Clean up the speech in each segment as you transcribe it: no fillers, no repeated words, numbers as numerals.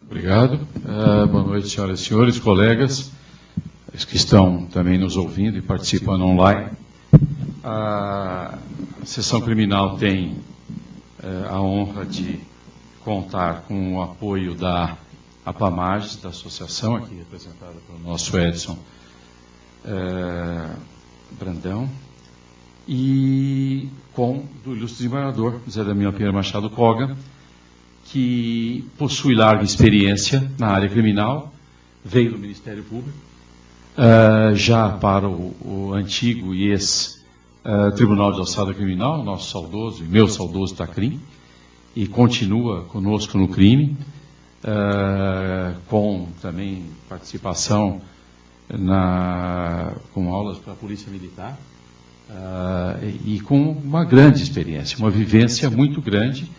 Obrigado. Boa noite, senhoras e senhores, colegas, os que estão também nos ouvindo e participando online. A sessão criminal tem a honra de contar com o apoio da APAMAGES, da associação, aqui representada pelo nosso Edson Brandão, e com do ilustre desembargador José Damião Pinheiro Machado Koga, que possui larga experiência na área criminal, veio do Ministério Público, já para o antigo e ex-Tribunal de Alçada Criminal, nosso saudoso e meu saudoso TACRIM, e continua conosco no crime, com também participação com aulas para a Polícia Militar, e com uma grande experiência, uma vivência muito grande,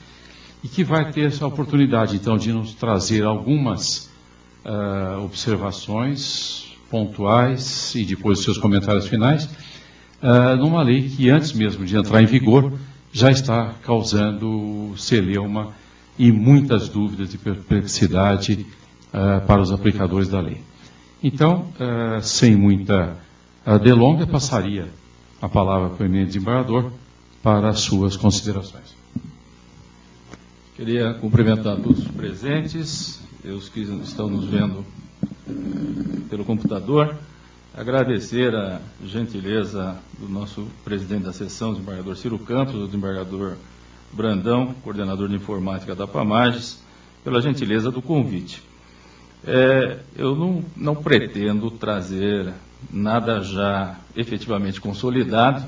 e que vai ter essa oportunidade, então, de nos trazer algumas observações pontuais e depois os seus comentários finais, numa lei que, antes mesmo de entrar em vigor, já está causando celeuma e muitas dúvidas e perplexidade para os aplicadores da lei. Então, sem muita delonga, passaria a palavra para o eminente desembargador para as suas considerações. Queria cumprimentar todos os presentes, os que estão nos vendo pelo computador, agradecer a gentileza do nosso presidente da sessão, o desembargador Ciro Campos, o desembargador Brandão, coordenador de informática da APAMAGES, pela gentileza do convite. Eu não pretendo trazer nada já efetivamente consolidado,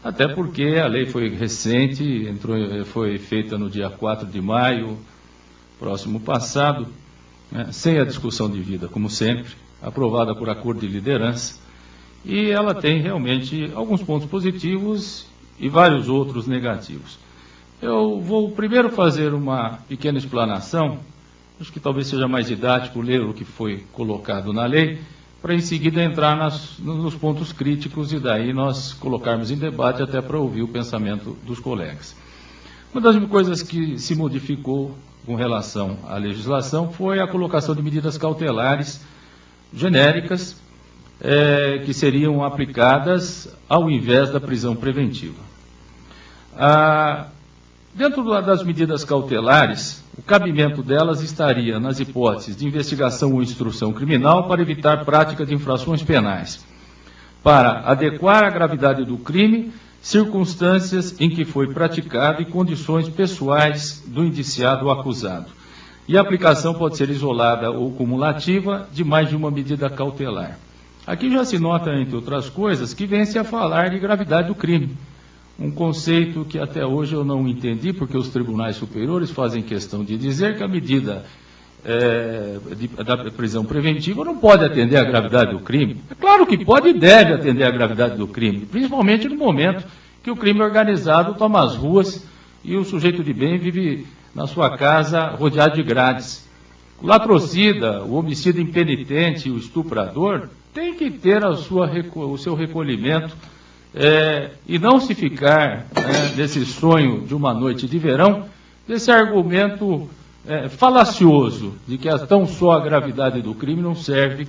até porque a lei foi recente, foi feita no dia 4 de maio, próximo passado, sem a discussão de vida, como sempre, aprovada por acordo de liderança, e ela tem realmente alguns pontos positivos e vários outros negativos. Eu vou primeiro fazer uma pequena explanação, acho que talvez seja mais didático ler o que foi colocado na lei, para em seguida entrar nos pontos críticos e daí nós colocarmos em debate até para ouvir o pensamento dos colegas. Uma das coisas que se modificou com relação à legislação foi a colocação de medidas cautelares genéricas que seriam aplicadas ao invés da prisão preventiva. Dentro das medidas cautelares, o cabimento delas estaria nas hipóteses de investigação ou instrução criminal para evitar prática de infrações penais, para adequar a gravidade do crime, circunstâncias em que foi praticado e condições pessoais do indiciado ou acusado. E a aplicação pode ser isolada ou cumulativa de mais de uma medida cautelar. Aqui já se nota, entre outras coisas, que vem-se a falar de gravidade do crime. Um conceito que até hoje eu não entendi, porque os tribunais superiores fazem questão de dizer que a medida da prisão preventiva não pode atender à gravidade do crime. É claro que pode e deve atender à gravidade do crime, principalmente no momento que o crime organizado toma as ruas e o sujeito de bem vive na sua casa rodeado de grades. O latrocida, o homicida impenitente, o estuprador, tem que ter o seu recolhimento e não se ficar nesse sonho de uma noite de verão, desse argumento falacioso de que tão só a gravidade do crime não serve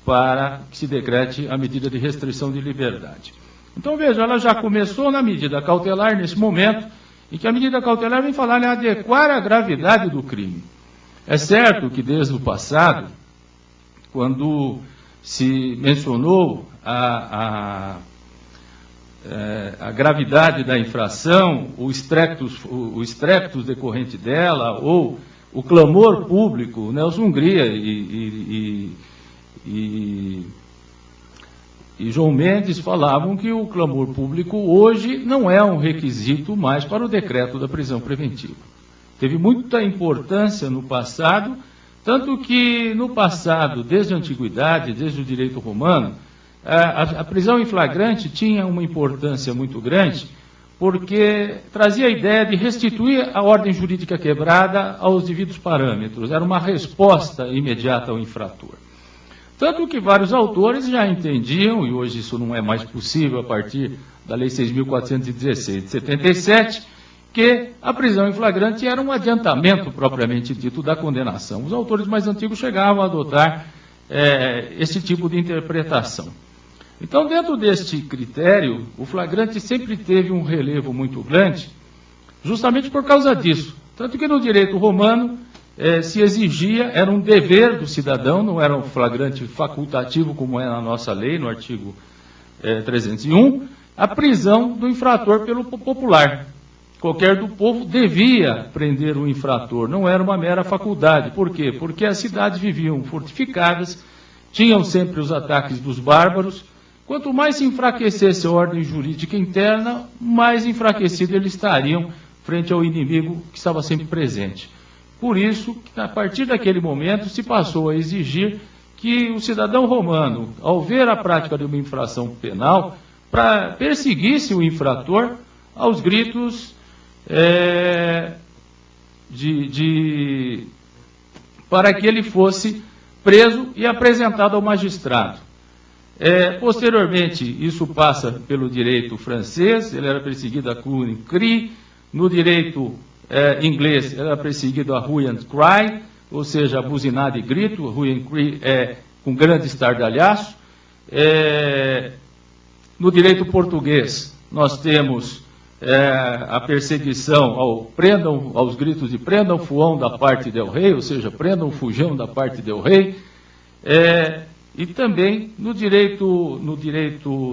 para que se decrete a medida de restrição de liberdade. Então, veja, ela já começou na medida cautelar, nesse momento, em que a medida cautelar vem falar em adequar a gravidade do crime. É certo que desde o passado, quando se mencionou a gravidade da infração, o estreptus decorrente dela, ou o clamor público, Nelson Hungria e João Mendes falavam que o clamor público hoje não é um requisito mais para o decreto da prisão preventiva. Teve muita importância no passado, tanto que no passado, desde a antiguidade, desde o direito romano, a prisão em flagrante tinha uma importância muito grande, porque trazia a ideia de restituir a ordem jurídica quebrada aos devidos parâmetros. Era uma resposta imediata ao infrator. Tanto que vários autores já entendiam, e hoje isso não é mais possível a partir da Lei 6.416 de 77, que a prisão em flagrante era um adiantamento propriamente dito da condenação. Os autores mais antigos chegavam a adotar esse tipo de interpretação. Então, dentro deste critério, o flagrante sempre teve um relevo muito grande, justamente por causa disso. Tanto que no direito romano se exigia, era um dever do cidadão, não era um flagrante facultativo como é na nossa lei, no artigo 301, a prisão do infrator pelo popular. Qualquer do povo devia prender o infrator, não era uma mera faculdade. Por quê? Porque as cidades viviam fortificadas, tinham sempre os ataques dos bárbaros. Quanto mais se enfraquecesse a ordem jurídica interna, mais enfraquecidos eles estariam frente ao inimigo que estava sempre presente. Por isso, a partir daquele momento, se passou a exigir que o cidadão romano, ao ver a prática de uma infração penal, perseguisse o infrator aos gritos para que ele fosse preso e apresentado ao magistrado. Posteriormente, isso passa pelo direito francês, ele era perseguido a cru and cri, no direito inglês, ele era perseguido a hue and cry, ou seja, a buzinada e grito, hue and cry com grande estardalhaço. No direito português, nós temos a perseguição prendam aos gritos de prendam fuão da parte del rei, ou seja, prendam fujão da parte del rei. E também no direito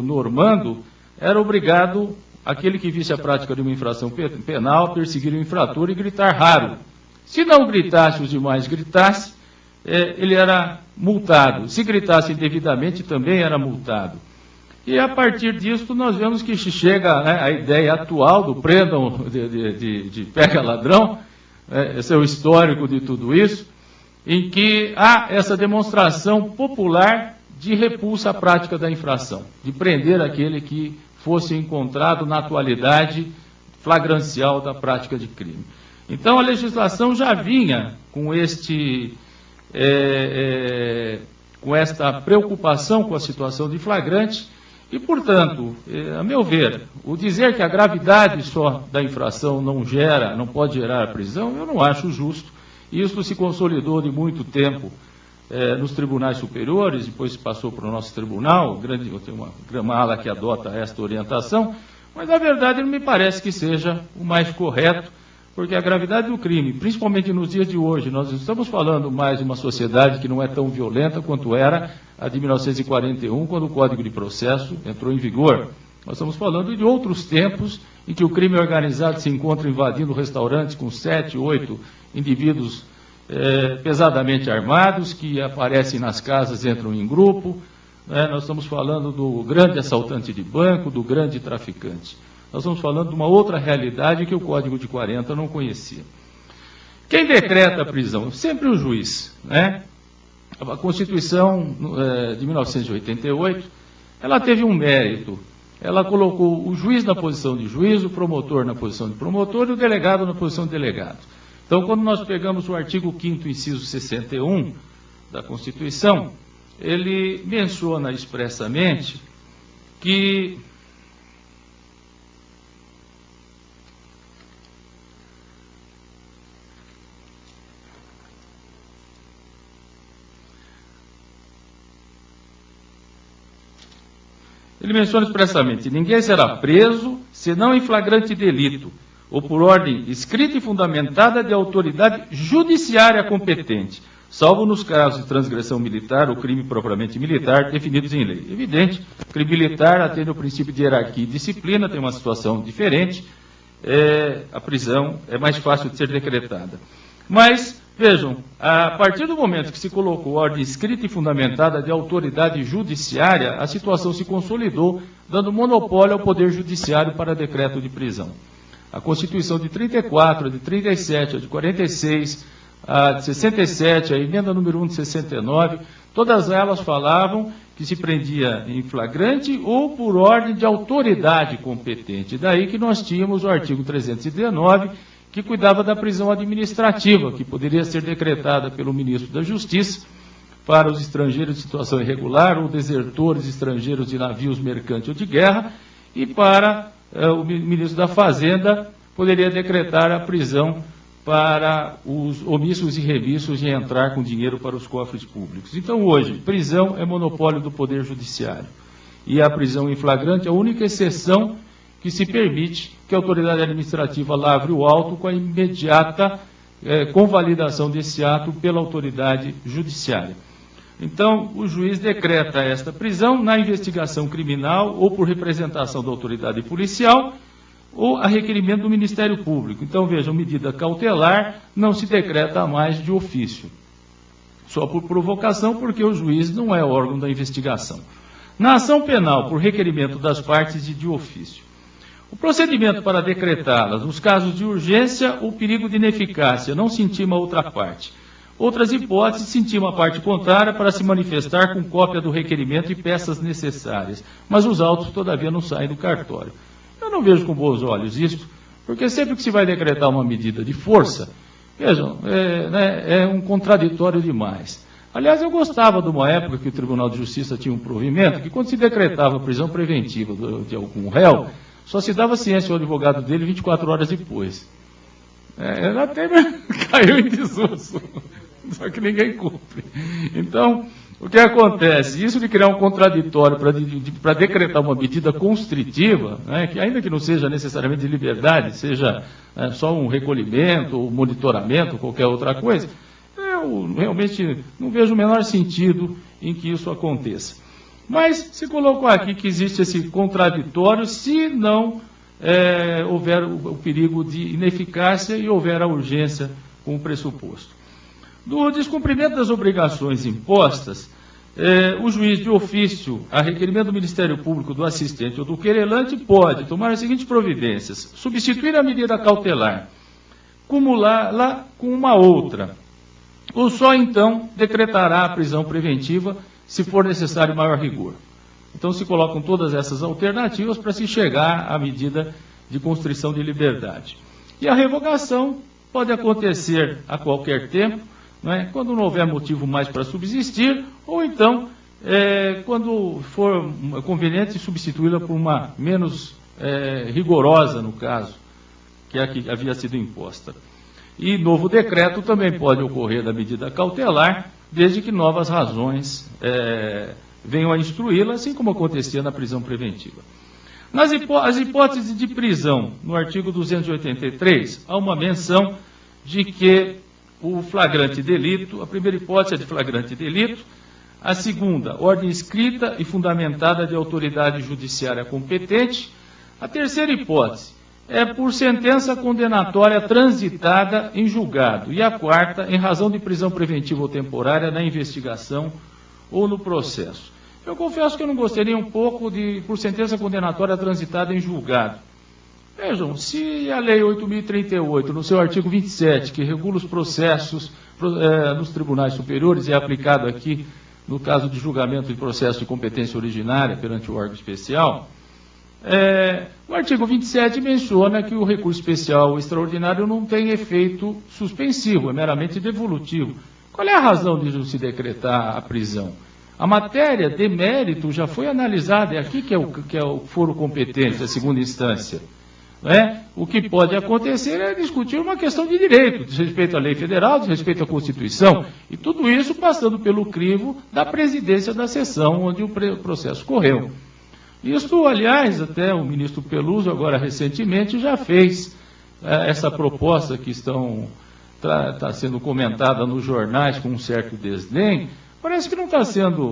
normando, era obrigado aquele que visse a prática de uma infração penal a perseguir o infrator e gritar raro. Se não gritasse, os demais gritassem, ele era multado. Se gritasse indevidamente, também era multado. E a partir disso, nós vemos que chega a ideia atual do prendam de pega ladrão, esse é o histórico de tudo isso, em que há essa demonstração popular de repulsa à prática da infração, de prender aquele que fosse encontrado na atualidade flagrancial da prática de crime. Então, a legislação já vinha com esta preocupação com a situação de flagrante e, portanto, a meu ver, o dizer que a gravidade só da infração não pode gerar a prisão, eu não acho justo. Isso se consolidou de muito tempo nos tribunais superiores, depois passou para o nosso tribunal, eu tenho uma ala que adota esta orientação, mas na verdade não me parece que seja o mais correto, porque a gravidade do crime, principalmente nos dias de hoje, nós estamos falando mais de uma sociedade que não é tão violenta quanto era a de 1941, quando o Código de Processo entrou em vigor. Nós estamos falando de outros tempos em que o crime organizado se encontra invadindo restaurantes com 7, 8 indivíduos pesadamente armados, que aparecem nas casas, entram em grupo. Nós estamos falando do grande assaltante de banco, do grande traficante. Nós estamos falando de uma outra realidade que o Código de 40 não conhecia. Quem decreta a prisão? Sempre o juiz. A Constituição de 1988, ela teve um mérito. Ela colocou o juiz na posição de juiz, o promotor na posição de promotor e o delegado na posição de delegado. Então, quando nós pegamos o artigo 5º, inciso 61 da Constituição, ele menciona expressamente que ninguém será preso, senão em flagrante delito, ou por ordem escrita e fundamentada de autoridade judiciária competente, salvo nos casos de transgressão militar ou crime propriamente militar definidos em lei. Evidente, crime militar atende ao princípio de hierarquia e disciplina, tem uma situação diferente, a prisão é mais fácil de ser decretada. Mas, vejam, a partir do momento que se colocou ordem escrita e fundamentada de autoridade judiciária, a situação se consolidou, dando monopólio ao Poder Judiciário para decreto de prisão. A Constituição de 34, a de 37, a de 46, a de 67, a emenda número 1 de 69, todas elas falavam que se prendia em flagrante ou por ordem de autoridade competente. Daí que nós tínhamos o artigo 319, que cuidava da prisão administrativa, que poderia ser decretada pelo ministro da Justiça para os estrangeiros de situação irregular ou desertores estrangeiros de navios mercantes ou de guerra, e para o ministro da Fazenda, poderia decretar a prisão para os omissos e remissos de entrar com dinheiro para os cofres públicos. Então, hoje, prisão é monopólio do Poder Judiciário. E a prisão em flagrante é a única exceção que se permite que a autoridade administrativa lavre o auto com a imediata convalidação desse ato pela autoridade judiciária. Então, o juiz decreta esta prisão na investigação criminal ou por representação da autoridade policial ou a requerimento do Ministério Público. Então, vejam, medida cautelar não se decreta mais de ofício, só por provocação, porque o juiz não é órgão da investigação. Na ação penal, por requerimento das partes e de ofício. O procedimento para decretá-las, nos casos de urgência ou perigo de ineficácia, não se intima a outra parte. Outras hipóteses, se intima a parte contrária para se manifestar com cópia do requerimento e peças necessárias. Mas os autos, todavia, não saem do cartório. Eu não vejo com bons olhos isso, porque sempre que se vai decretar uma medida de força, vejam, é um contraditório demais. Aliás, eu gostava de uma época que o Tribunal de Justiça tinha um provimento, que quando se decretava a prisão preventiva de algum réu, só se dava ciência ao advogado dele 24 horas depois. Até caiu em desuso, só que ninguém cumpre. Então, o que acontece? Isso de criar um contraditório para decretar uma medida constritiva, né, que ainda que não seja necessariamente de liberdade, seja só um recolhimento, ou monitoramento, ou qualquer outra coisa, eu realmente não vejo o menor sentido em que isso aconteça. Mas se colocou aqui que existe esse contraditório se não houver o perigo de ineficácia e houver a urgência com o pressuposto. Do descumprimento das obrigações impostas, o juiz de ofício, a requerimento do Ministério Público, do assistente ou do querelante, pode tomar as seguintes providências: substituir a medida cautelar, cumulá-la com uma outra, ou só então decretará a prisão preventiva se for necessário maior rigor. Então se colocam todas essas alternativas para se chegar à medida de constrição de liberdade. E a revogação pode acontecer a qualquer tempo, não é? Quando não houver motivo mais para subsistir, ou então quando for conveniente substituí-la por uma menos rigorosa, no caso, que é a que havia sido imposta. E novo decreto também pode ocorrer da medida cautelar, desde que novas razões venham a instruí-la, assim como acontecia na prisão preventiva. As hipóteses de prisão, no artigo 283, há uma menção de que o flagrante delito, a primeira hipótese é de flagrante delito, a segunda, ordem escrita e fundamentada de autoridade judiciária competente, a terceira hipótese é por sentença condenatória transitada em julgado, e a quarta, em razão de prisão preventiva ou temporária na investigação ou no processo. Eu confesso que eu não gostei nem um pouco de por sentença condenatória transitada em julgado. Vejam, se a Lei 8.038, no seu artigo 27, que regula os processos nos tribunais superiores, é aplicado aqui no caso de julgamento de processo de competência originária perante o órgão especial, o artigo 27 menciona que o recurso especial extraordinário não tem efeito suspensivo, é meramente devolutivo. Qual é a razão de se decretar a prisão? A matéria de mérito já foi analisada, é aqui que é o foro competente, a segunda instância. O que pode acontecer é discutir uma questão de direito, diz respeito à lei federal, diz respeito à Constituição, e tudo isso passando pelo crivo da presidência da sessão onde o processo correu. Isto, aliás, até o ministro Peluso, agora recentemente, já fez essa proposta que está sendo comentada nos jornais com um certo desdém, parece que não está sendo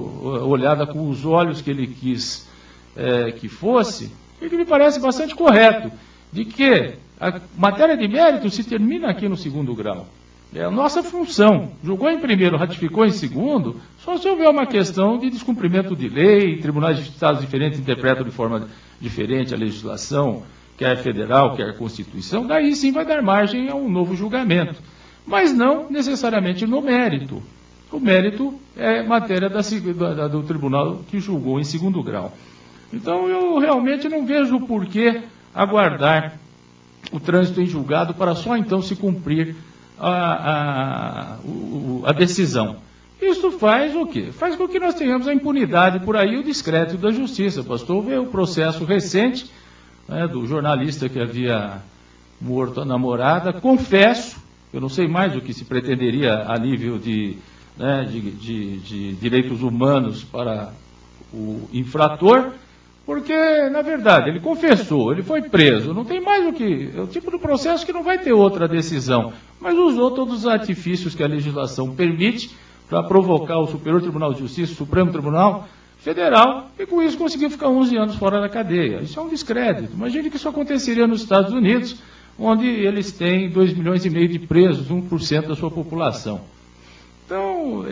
olhada com os olhos que ele quis que fosse, e que me parece bastante correto, de que a matéria de mérito se termina aqui no segundo grau. É a nossa função. Julgou em primeiro, ratificou em segundo, só se houver uma questão de descumprimento de lei, tribunais de estados diferentes interpretam de forma diferente a legislação, quer federal, quer Constituição, daí sim vai dar margem a um novo julgamento. Mas não necessariamente no mérito. O mérito é matéria do tribunal que julgou em segundo grau. Então eu realmente não vejo por que aguardar o trânsito em julgado para só então se cumprir a decisão. Isso faz o quê? Faz com que nós tenhamos a impunidade por aí, o descrédito da justiça. Bastou ver o processo recente do jornalista que havia morto a namorada. Confesso, eu não sei mais o que se pretenderia a nível de direitos humanos para o infrator, porque, na verdade, ele confessou, ele foi preso, não tem mais o que... É o tipo de processo que não vai ter outra decisão, mas usou todos os artifícios que a legislação permite para provocar o Superior Tribunal de Justiça, o Supremo Tribunal Federal, e com isso conseguiu ficar 11 anos fora da cadeia. Isso é um descrédito. Imagine que isso aconteceria nos Estados Unidos, onde eles têm 2,5 milhões de presos, 1% da sua população. Então,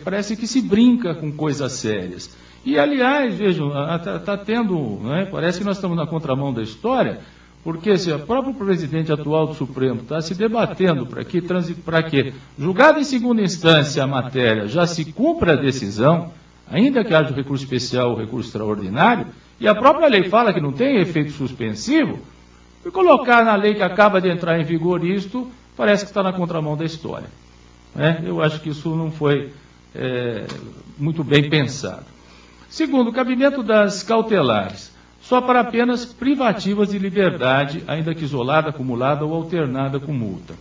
parece que se brinca com coisas sérias. E, aliás, vejam, está tendo, parece que nós estamos na contramão da história, porque se o próprio presidente atual do Supremo está se debatendo para que, julgada em segunda instância a matéria, já se cumpra a decisão, ainda que haja o recurso especial ou recurso extraordinário, e a própria lei fala que não tem efeito suspensivo, e colocar na lei que acaba de entrar em vigor isto, parece que está na contramão da história. Eu acho que isso não foi muito bem pensado. Segundo, o cabimento das cautelares, só para apenas privativas de liberdade, ainda que isolada, acumulada ou alternada com multa.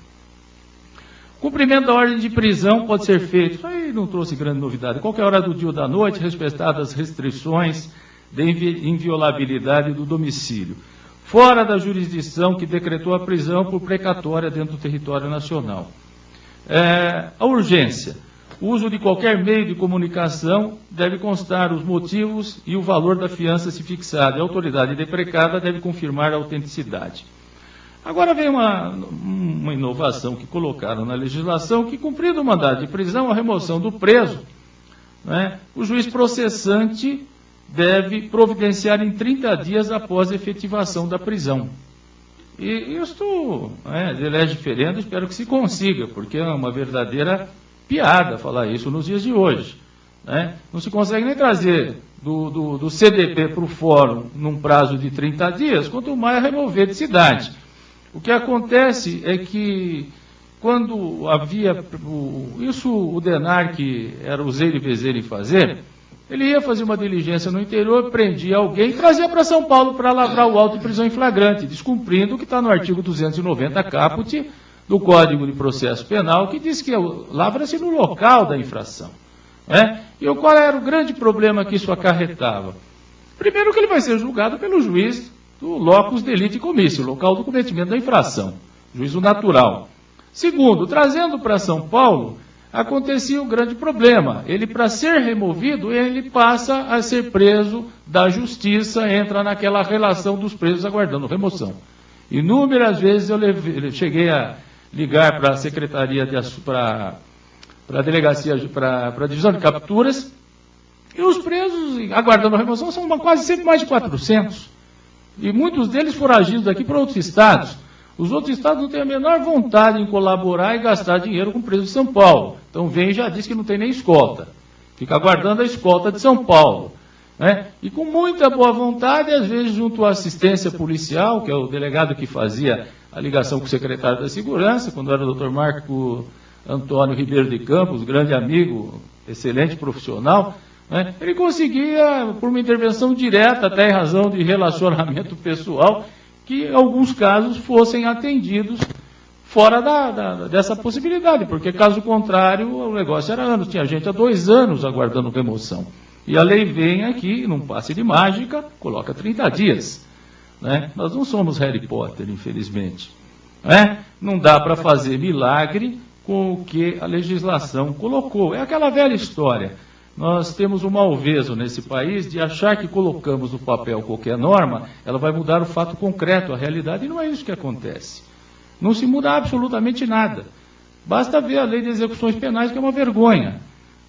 Cumprimento da ordem de prisão pode ser feito, isso aí não trouxe grande novidade, qualquer hora do dia ou da noite, respeitadas as restrições de inviolabilidade do domicílio, fora da jurisdição que decretou a prisão por precatória dentro do território nacional. A urgência. O uso de qualquer meio de comunicação deve constar os motivos e o valor da fiança se fixada. A autoridade deprecada deve confirmar a autenticidade. Agora vem uma inovação que colocaram na legislação, que cumprido o mandado de prisão, a remoção do preso, o juiz processante deve providenciar em 30 dias após a efetivação da prisão. E isto, de lege ferenda, espero que se consiga, porque é uma verdadeira piada falar isso nos dias de hoje. Não se consegue nem trazer do CDP para o fórum num prazo de 30 dias, quanto mais remover de cidade. O que acontece é que, quando havia o DENAR, que era o zero e vezeiro em fazer, ele ia fazer uma diligência no interior, prendia alguém e trazia para São Paulo para lavrar o auto de prisão em flagrante, descumprindo o que está no artigo 290 caput do Código de Processo Penal, que diz que lavra-se no local da infração. E qual era o grande problema que isso acarretava? Primeiro, que ele vai ser julgado pelo juiz do locus delicti commissi, local do cometimento da infração, juízo natural. Segundo, trazendo para São Paulo, acontecia um grande problema. Ele, para ser removido, ele passa a ser preso da justiça, entra naquela relação dos presos aguardando remoção. Inúmeras vezes eu cheguei a ligar para a Secretaria, para a Delegacia, para a Divisão de Capturas, e os presos aguardando remoção são quase sempre mais de 400. E muitos deles foragidos daqui para outros estados. Os outros estados não têm a menor vontade em colaborar e gastar dinheiro com o preso de São Paulo. Então vem e já diz que não tem nem escolta. Fica aguardando a escolta de São Paulo. E com muita boa vontade, às vezes junto à assistência policial, que é o delegado que fazia a ligação com o secretário da Segurança, quando era o Dr. Marco Antônio Ribeiro de Campos, grande amigo, excelente profissional, ele conseguia, por uma intervenção direta, até em razão de relacionamento pessoal, que alguns casos fossem atendidos fora dessa possibilidade, porque caso contrário o negócio era anos, tinha gente há 2 anos aguardando remoção. E a lei vem aqui, num passe de mágica, coloca 30 dias. Nós não somos Harry Potter, infelizmente. Não dá para fazer milagre com o que a legislação colocou. É aquela velha história. Nós temos um malveso nesse país de achar que colocamos no papel qualquer norma, ela vai mudar o fato concreto, a realidade, e não é isso que acontece. Não se muda absolutamente nada. Basta ver a lei de execuções penais, que é uma vergonha.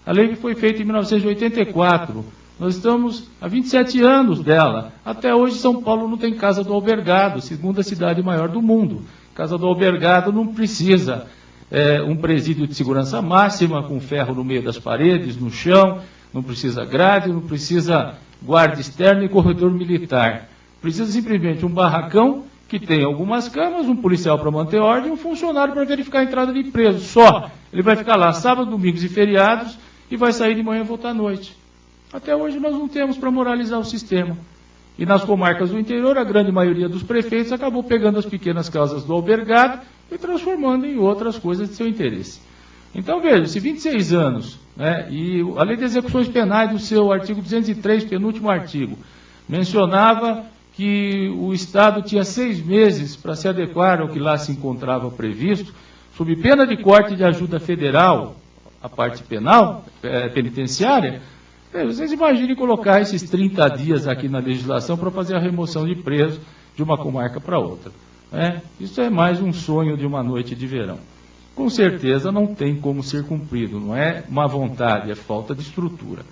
A lei que foi feita em 1984, nós estamos há 27 anos dela. Até hoje São Paulo não tem Casa do Albergado, segunda cidade maior do mundo. Casa do Albergado não precisa um presídio de segurança máxima, com ferro no meio das paredes, no chão, não precisa grade, não precisa guarda externa e corredor militar. Precisa simplesmente um barracão que tem algumas camas, um policial para manter ordem e um funcionário para verificar a entrada de preso. Só. Ele vai ficar lá sábado, domingos e feriados e vai sair de manhã e voltar à noite. Até hoje nós não temos para moralizar o sistema. E nas comarcas do interior, a grande maioria dos prefeitos acabou pegando as pequenas casas do albergado e transformando em outras coisas de seu interesse. Então, veja, se 26 anos, né, e a Lei de Execuções Penais, do seu artigo 203, penúltimo artigo, mencionava que o Estado tinha 6 meses para se adequar ao que lá se encontrava previsto, sob pena de corte de ajuda federal, a parte penal, penitenciária. Vocês imaginem colocar esses 30 dias aqui na legislação para fazer a remoção de preso de uma comarca para outra. Isso é mais um sonho de uma noite de verão. Com certeza não tem como ser cumprido, não é má vontade, é falta de estrutura.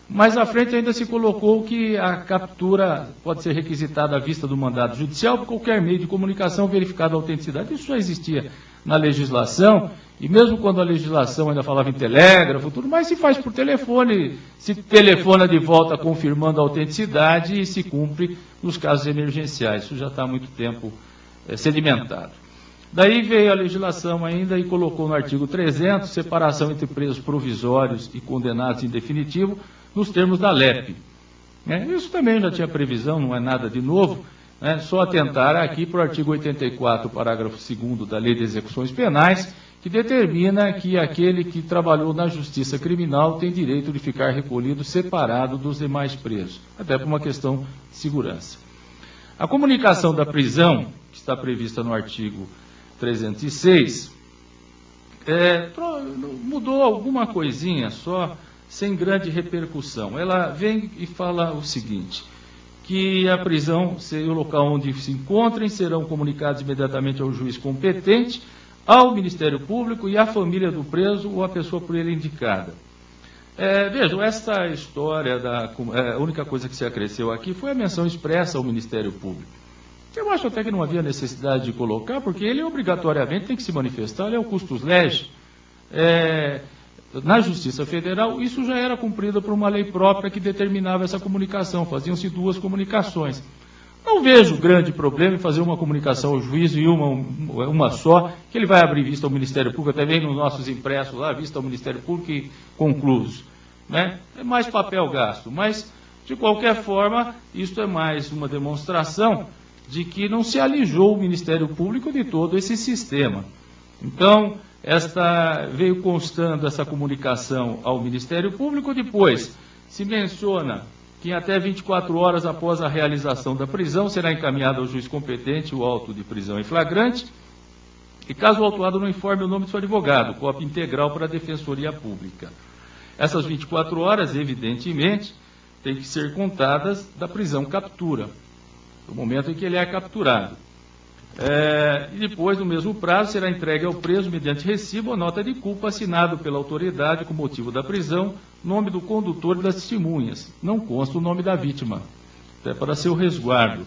Mais à frente ainda se colocou que a captura pode ser requisitada à vista do mandado judicial por qualquer meio de comunicação verificada a autenticidade. Isso já existia na legislação, e mesmo quando a legislação ainda falava em telégrafo, tudo mais se faz por telefone, se telefona de volta confirmando a autenticidade e se cumpre nos casos emergenciais. Isso já está há muito tempo sedimentado. Daí veio a legislação ainda e colocou no artigo 300 separação entre presos provisórios e condenados em definitivo nos termos da LEP. Isso também já tinha previsão, não é nada de novo, só atentar aqui para o artigo 84, parágrafo 2º da Lei de Execuções Penais, que determina que aquele que trabalhou na justiça criminal tem direito de ficar recolhido separado dos demais presos, até por uma questão de segurança. A comunicação da prisão, que está prevista no artigo 306, mudou alguma coisinha só, sem grande repercussão. Ela vem e fala o seguinte, que a prisão seria o local onde se encontrem, serão comunicados imediatamente ao juiz competente, ao Ministério Público e à família do preso ou à pessoa por ele indicada. Vejam, esta história, a única coisa que se acresceu aqui foi a menção expressa ao Ministério Público. Eu acho até que não havia necessidade de colocar, porque ele obrigatoriamente tem que se manifestar, ele é o custos legis. Na Justiça Federal, isso já era cumprido por uma lei própria que determinava essa comunicação, faziam-se 2 comunicações. Não vejo grande problema em fazer uma comunicação ao juiz e uma só, que ele vai abrir vista ao Ministério Público, até vem nos nossos impressos lá, vista ao Ministério Público e conclusos. É mais papel gasto, mas, de qualquer forma, isso é mais uma demonstração de que não se alijou o Ministério Público de todo esse sistema. Então, veio constando essa comunicação ao Ministério Público, depois se menciona que em até 24 horas após a realização da prisão será encaminhado ao juiz competente o auto de prisão em flagrante, e caso o autuado não informe o nome do seu advogado, cópia integral para a Defensoria Pública. Essas 24 horas, evidentemente, têm que ser contadas da prisão-captura, do momento em que ele é capturado. E depois, no mesmo prazo, será entregue ao preso, mediante recibo, ou nota de culpa assinado pela autoridade com motivo da prisão, nome do condutor e das testemunhas. Não consta o nome da vítima, até para seu resguardo.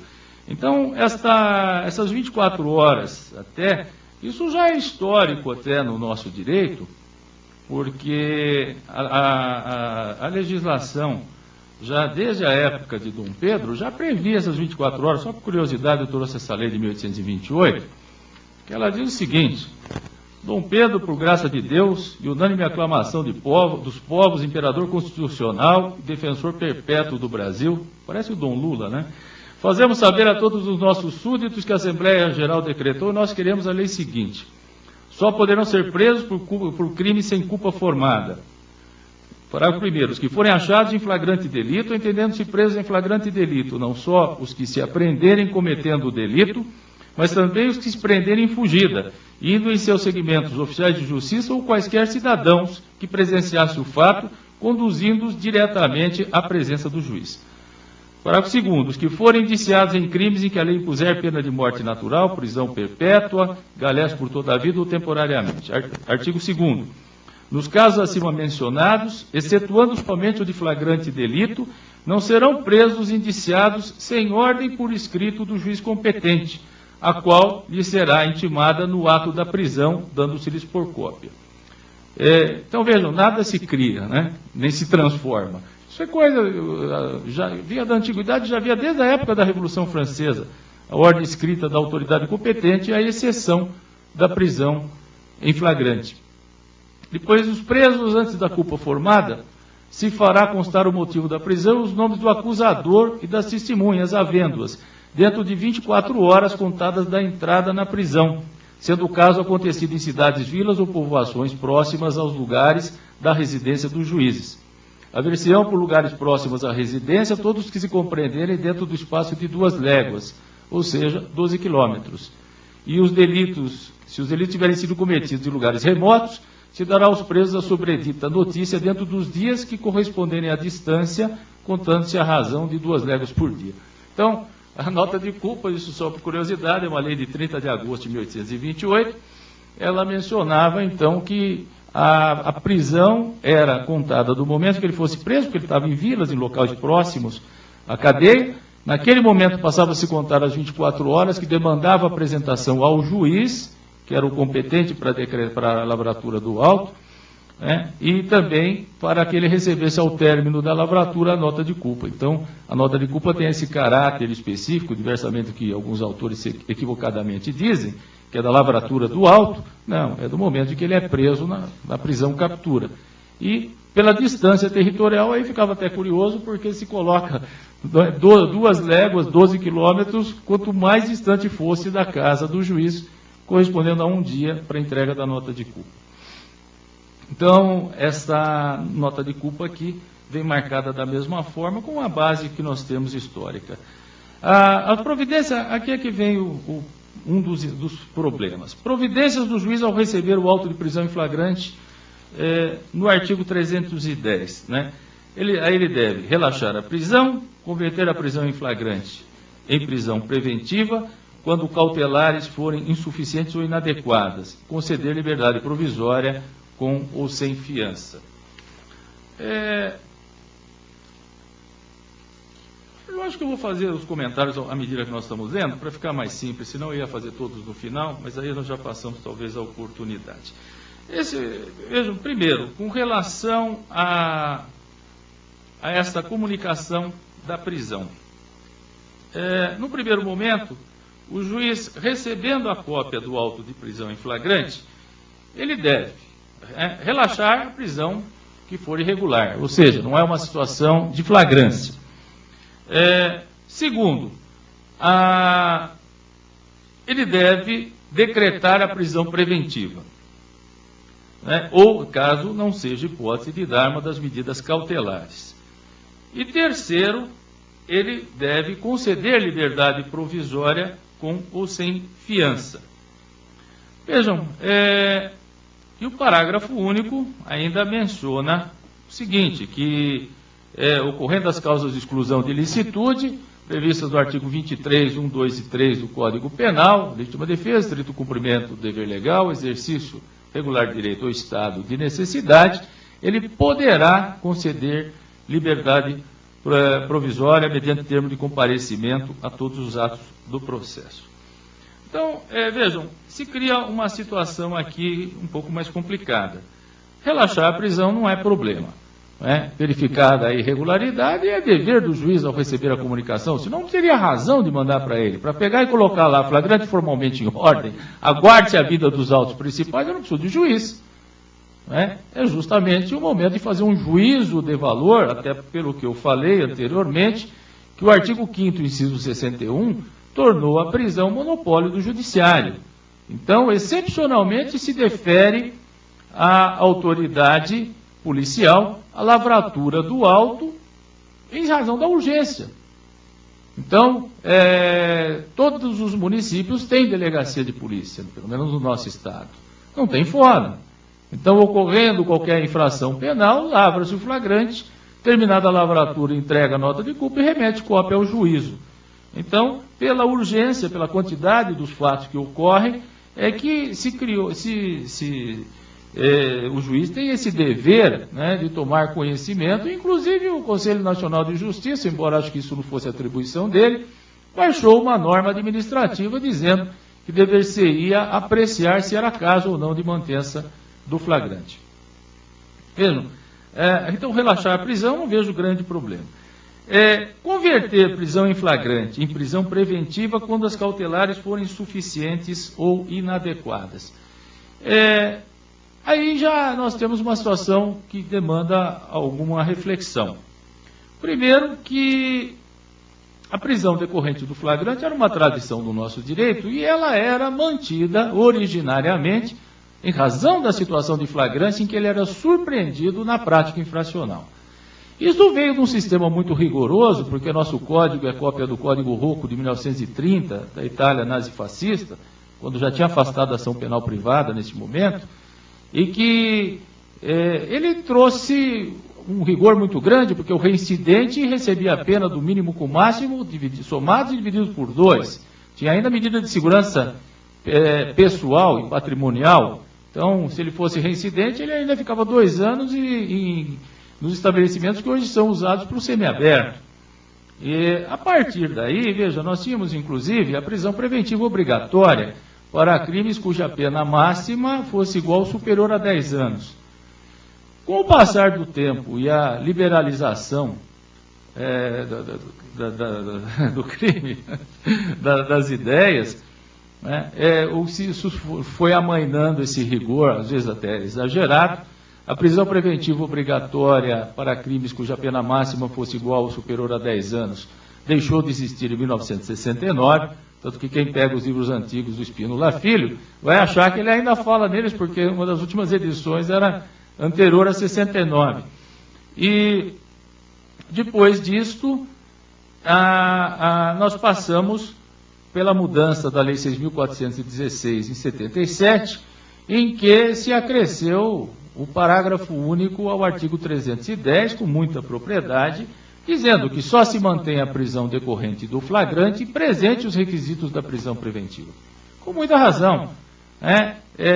Então, essas 24 horas, até, isso já é histórico até no nosso direito, porque a legislação, já desde a época de Dom Pedro, já previa essas 24 horas. Só por curiosidade, eu trouxe essa lei de 1828, que ela diz o seguinte: Dom Pedro, por graça de Deus e unânime aclamação dos povos, imperador constitucional e defensor perpétuo do Brasil, parece o Dom Lula, né? Fazemos saber a todos os nossos súditos que a Assembleia Geral decretou, e nós queremos a lei seguinte: só poderão ser presos por crime sem culpa formada. Parágrafo 1º. Os que forem achados em flagrante delito, entendendo-se presos em flagrante delito, não só os que se apreenderem cometendo o delito, mas também os que se prenderem em fugida, indo em seus segmentos oficiais de justiça ou quaisquer cidadãos que presenciassem o fato, conduzindo-os diretamente à presença do juiz. Parágrafo 2º. Os que forem indiciados em crimes em que a lei impuser pena de morte natural, prisão perpétua, galés por toda a vida ou temporariamente. Artigo 2º. Nos casos acima mencionados, excetuando somente o de flagrante delito, não serão presos os indiciados sem ordem por escrito do juiz competente, a qual lhe será intimada no ato da prisão, dando-se-lhes por cópia. Então, vejam, nada se cria, né? Nem se transforma. Isso é coisa, já via da antiguidade, já havia desde a época da Revolução Francesa, a ordem escrita da autoridade competente, à exceção da prisão em flagrante. Depois, os presos antes da culpa formada se fará constar o motivo da prisão e os nomes do acusador e das testemunhas, havendo-as, dentro de 24 horas contadas da entrada na prisão, sendo o caso acontecido em cidades, vilas ou povoações próximas aos lugares da residência dos juízes. Haver-se-ão por lugares próximos à residência todos que se compreenderem dentro do espaço de 2 léguas, ou seja, 12 quilômetros. E os delitos, se os delitos tiverem sido cometidos em lugares remotos, se dará aos presos a sobredita notícia dentro dos dias que corresponderem à distância, contando-se a razão de 2 léguas por dia. Então, a nota de culpa, isso só por curiosidade, é uma lei de 30 de agosto de 1828, ela mencionava, então, que a prisão era contada do momento que ele fosse preso, porque ele estava em vilas, em locais próximos à cadeia. Naquele momento passava-se a contar as 24 horas, que demandava apresentação ao juiz, que era o competente para a lavratura do auto, né, e também para que ele recebesse ao término da lavratura a nota de culpa. Então, a nota de culpa tem esse caráter específico, diversamente do que alguns autores equivocadamente dizem, que é da lavratura do auto. Não, é do momento em que ele é preso na prisão captura. E pela distância territorial, aí ficava até curioso, porque se coloca 2 léguas, 12 quilômetros, quanto mais distante fosse da casa do juiz, correspondendo a 1 dia para a entrega da nota de culpa. Então, essa nota de culpa aqui vem marcada da mesma forma, com a base que nós temos histórica. A providência, aqui é que vem um dos problemas. Providências do juiz ao receber o auto de prisão em flagrante, no artigo 310. Né? Aí ele deve relaxar a prisão, converter a prisão em flagrante em prisão preventiva, quando cautelares forem insuficientes ou inadequadas, conceder liberdade provisória com ou sem fiança. Eu acho que eu vou fazer os comentários à medida que nós estamos lendo, para ficar mais simples, senão eu ia fazer todos no final, mas aí nós já passamos talvez a oportunidade. Vejam, primeiro, com relação a esta comunicação da prisão. No primeiro momento, o juiz, recebendo a cópia do auto de prisão em flagrante, ele deve relaxar a prisão que for irregular, ou seja, não é uma situação de flagrância. Segundo, ele deve decretar a prisão preventiva, né, ou, caso não seja hipótese, de dar uma das medidas cautelares. E terceiro, ele deve conceder liberdade provisória com ou sem fiança. Vejam, e o parágrafo único ainda menciona o seguinte, que ocorrendo as causas de exclusão de ilicitude, previstas no artigo 23, 1, 2 e 3 do Código Penal, legítima defesa, estrito cumprimento do dever legal, exercício regular de direito ou estado de necessidade, ele poderá conceder liberdade provisória mediante termo de comparecimento a todos os atos do processo. Então, vejam, se cria uma situação aqui um pouco mais complicada. Relaxar a prisão não é problema. Verificada a irregularidade, é dever do juiz ao receber a comunicação, senão não teria razão de mandar para ele. Para pegar e colocar lá, flagrante formalmente em ordem, aguarde-se a vida dos autos principais, eu não preciso de juiz. É justamente o momento de fazer um juízo de valor, até pelo que eu falei anteriormente, que o artigo 5º, inciso 61, tornou a prisão monopólio do judiciário. Então, excepcionalmente, se defere à autoridade policial a lavratura do auto em razão da urgência. Então, todos os municípios têm delegacia de polícia, pelo menos no nosso estado. Não tem fora. Então, ocorrendo qualquer infração penal, lavra-se o flagrante, terminada a lavratura, entrega a nota de culpa e remete cópia ao juízo. Então, pela urgência, pela quantidade dos fatos que ocorrem, é que se criou, o juiz tem esse dever, né, de tomar conhecimento, inclusive o Conselho Nacional de Justiça, embora acho que isso não fosse atribuição dele, baixou uma norma administrativa dizendo que dever-se-ia apreciar se era caso ou não de mantença do flagrante. Vejam, então relaxar a prisão não vejo grande problema. Converter prisão em flagrante em prisão preventiva quando as cautelares forem insuficientes ou inadequadas. Aí já nós temos uma situação que demanda alguma reflexão. Primeiro que a prisão decorrente do flagrante era uma tradição do nosso direito e ela era mantida originariamente em razão da situação de flagrante em que ele era surpreendido na prática infracional. Isso veio de um sistema muito rigoroso, porque nosso código é cópia do Código Rocco de 1930, da Itália nazifascista, quando já tinha afastado a ação penal privada nesse momento, e que ele trouxe um rigor muito grande, porque o reincidente recebia a pena do mínimo com o máximo, somados e divididos por 2. Tinha ainda medida de segurança pessoal e patrimonial. Então, se ele fosse reincidente, ele ainda ficava 2 anos nos estabelecimentos que hoje são usados para o semiaberto. E a partir daí, veja, nós tínhamos inclusive a prisão preventiva obrigatória para crimes cuja pena máxima fosse igual ou superior a 10 anos. Com o passar do tempo e a liberalização do crime, das ideias, né, isso foi amainando esse rigor, às vezes até exagerado. A prisão preventiva obrigatória para crimes cuja pena máxima fosse igual ou superior a 10 anos deixou de existir em 1969, tanto que quem pega os livros antigos do Spínola Filho vai achar que ele ainda fala neles, porque uma das últimas edições era anterior a 69. E depois disto, nós passamos pela mudança da Lei 6.416 em 77, em que se acresceu o parágrafo único ao artigo 310, com muita propriedade, dizendo que só se mantém a prisão decorrente do flagrante presente os requisitos da prisão preventiva. Com muita razão,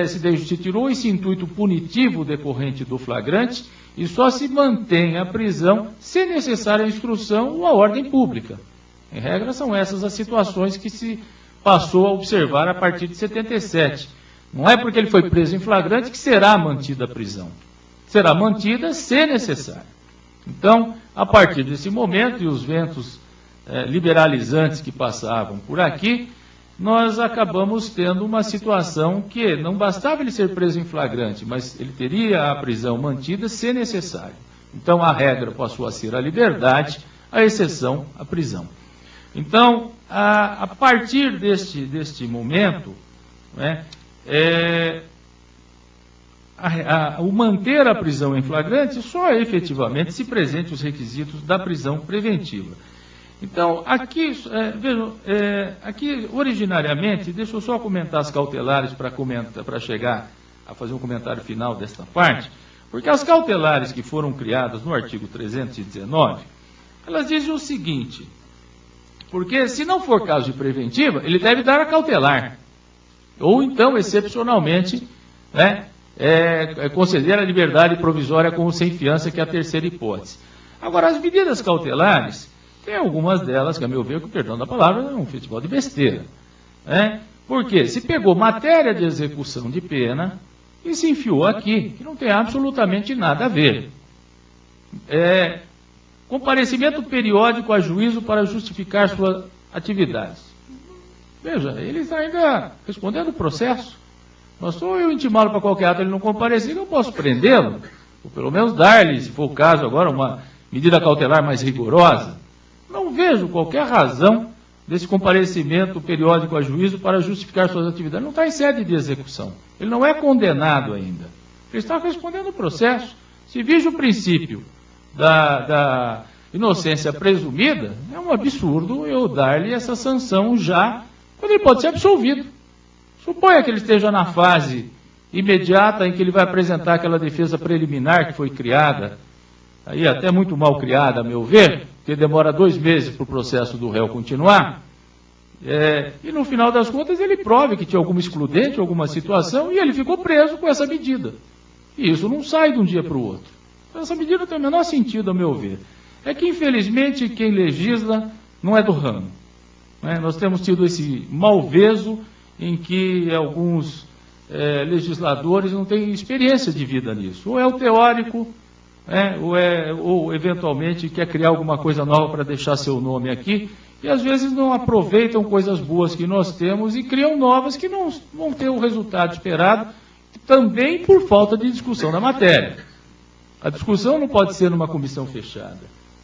se tirou esse intuito punitivo decorrente do flagrante e só se mantém a prisão se necessária a instrução ou a ordem pública. Em regra, são essas as situações que se passou a observar a partir de 77. Não é porque ele foi preso em flagrante que será mantida a prisão. Será mantida se necessário. Então, a partir desse momento, e os ventos liberalizantes que passavam por aqui, nós acabamos tendo uma situação que não bastava ele ser preso em flagrante, mas ele teria a prisão mantida se necessário. Então, a regra passou a ser a liberdade, a exceção, a prisão. Então, a partir deste momento, o manter a prisão em flagrante só efetivamente se presente os requisitos da prisão preventiva. Então, aqui, vejam, aqui originariamente, deixa eu só comentar as cautelares para chegar a fazer um comentário final desta parte, porque as cautelares que foram criadas no artigo 319, elas dizem o seguinte, porque se não for caso de preventiva, ele deve dar a cautelar, ou então, excepcionalmente, conceder a liberdade provisória como sem fiança, que é a terceira hipótese. Agora, as medidas cautelares, tem algumas delas, que a meu ver, com o perdão da palavra, é um futebol de besteira. Porque se pegou matéria de execução de pena e se enfiou aqui, que não tem absolutamente nada a ver. Comparecimento periódico a juízo para justificar suas atividades. Veja, ele está ainda respondendo o processo. Mas só eu intimá-lo para qualquer ato, ele não comparecer, eu posso prendê-lo, ou pelo menos dar-lhe, se for o caso agora, uma medida cautelar mais rigorosa. Não vejo qualquer razão desse comparecimento periódico a juízo para justificar suas atividades. Não está em sede de execução. Ele não é condenado ainda. Ele está respondendo o processo. Se vige o princípio da inocência presumida, é um absurdo eu dar-lhe essa sanção já, quando ele pode ser absolvido. Suponha que ele esteja na fase imediata em que ele vai apresentar aquela defesa preliminar que foi criada, aí até muito mal criada, a meu ver, porque demora 2 meses para o processo do réu continuar, e no final das contas ele prove que tinha alguma excludente, alguma situação, e ele ficou preso com essa medida. E isso não sai de um dia para o outro. Então, essa medida tem o menor sentido, a meu ver. É que, infelizmente, quem legisla não é do ramo. Nós temos tido esse malveso em que alguns legisladores não têm experiência de vida nisso. Ou é o teórico, ou eventualmente quer criar alguma coisa nova para deixar seu nome aqui, e às vezes não aproveitam coisas boas que nós temos e criam novas que não vão ter o resultado esperado, também por falta de discussão da matéria. A discussão não pode ser numa comissão fechada.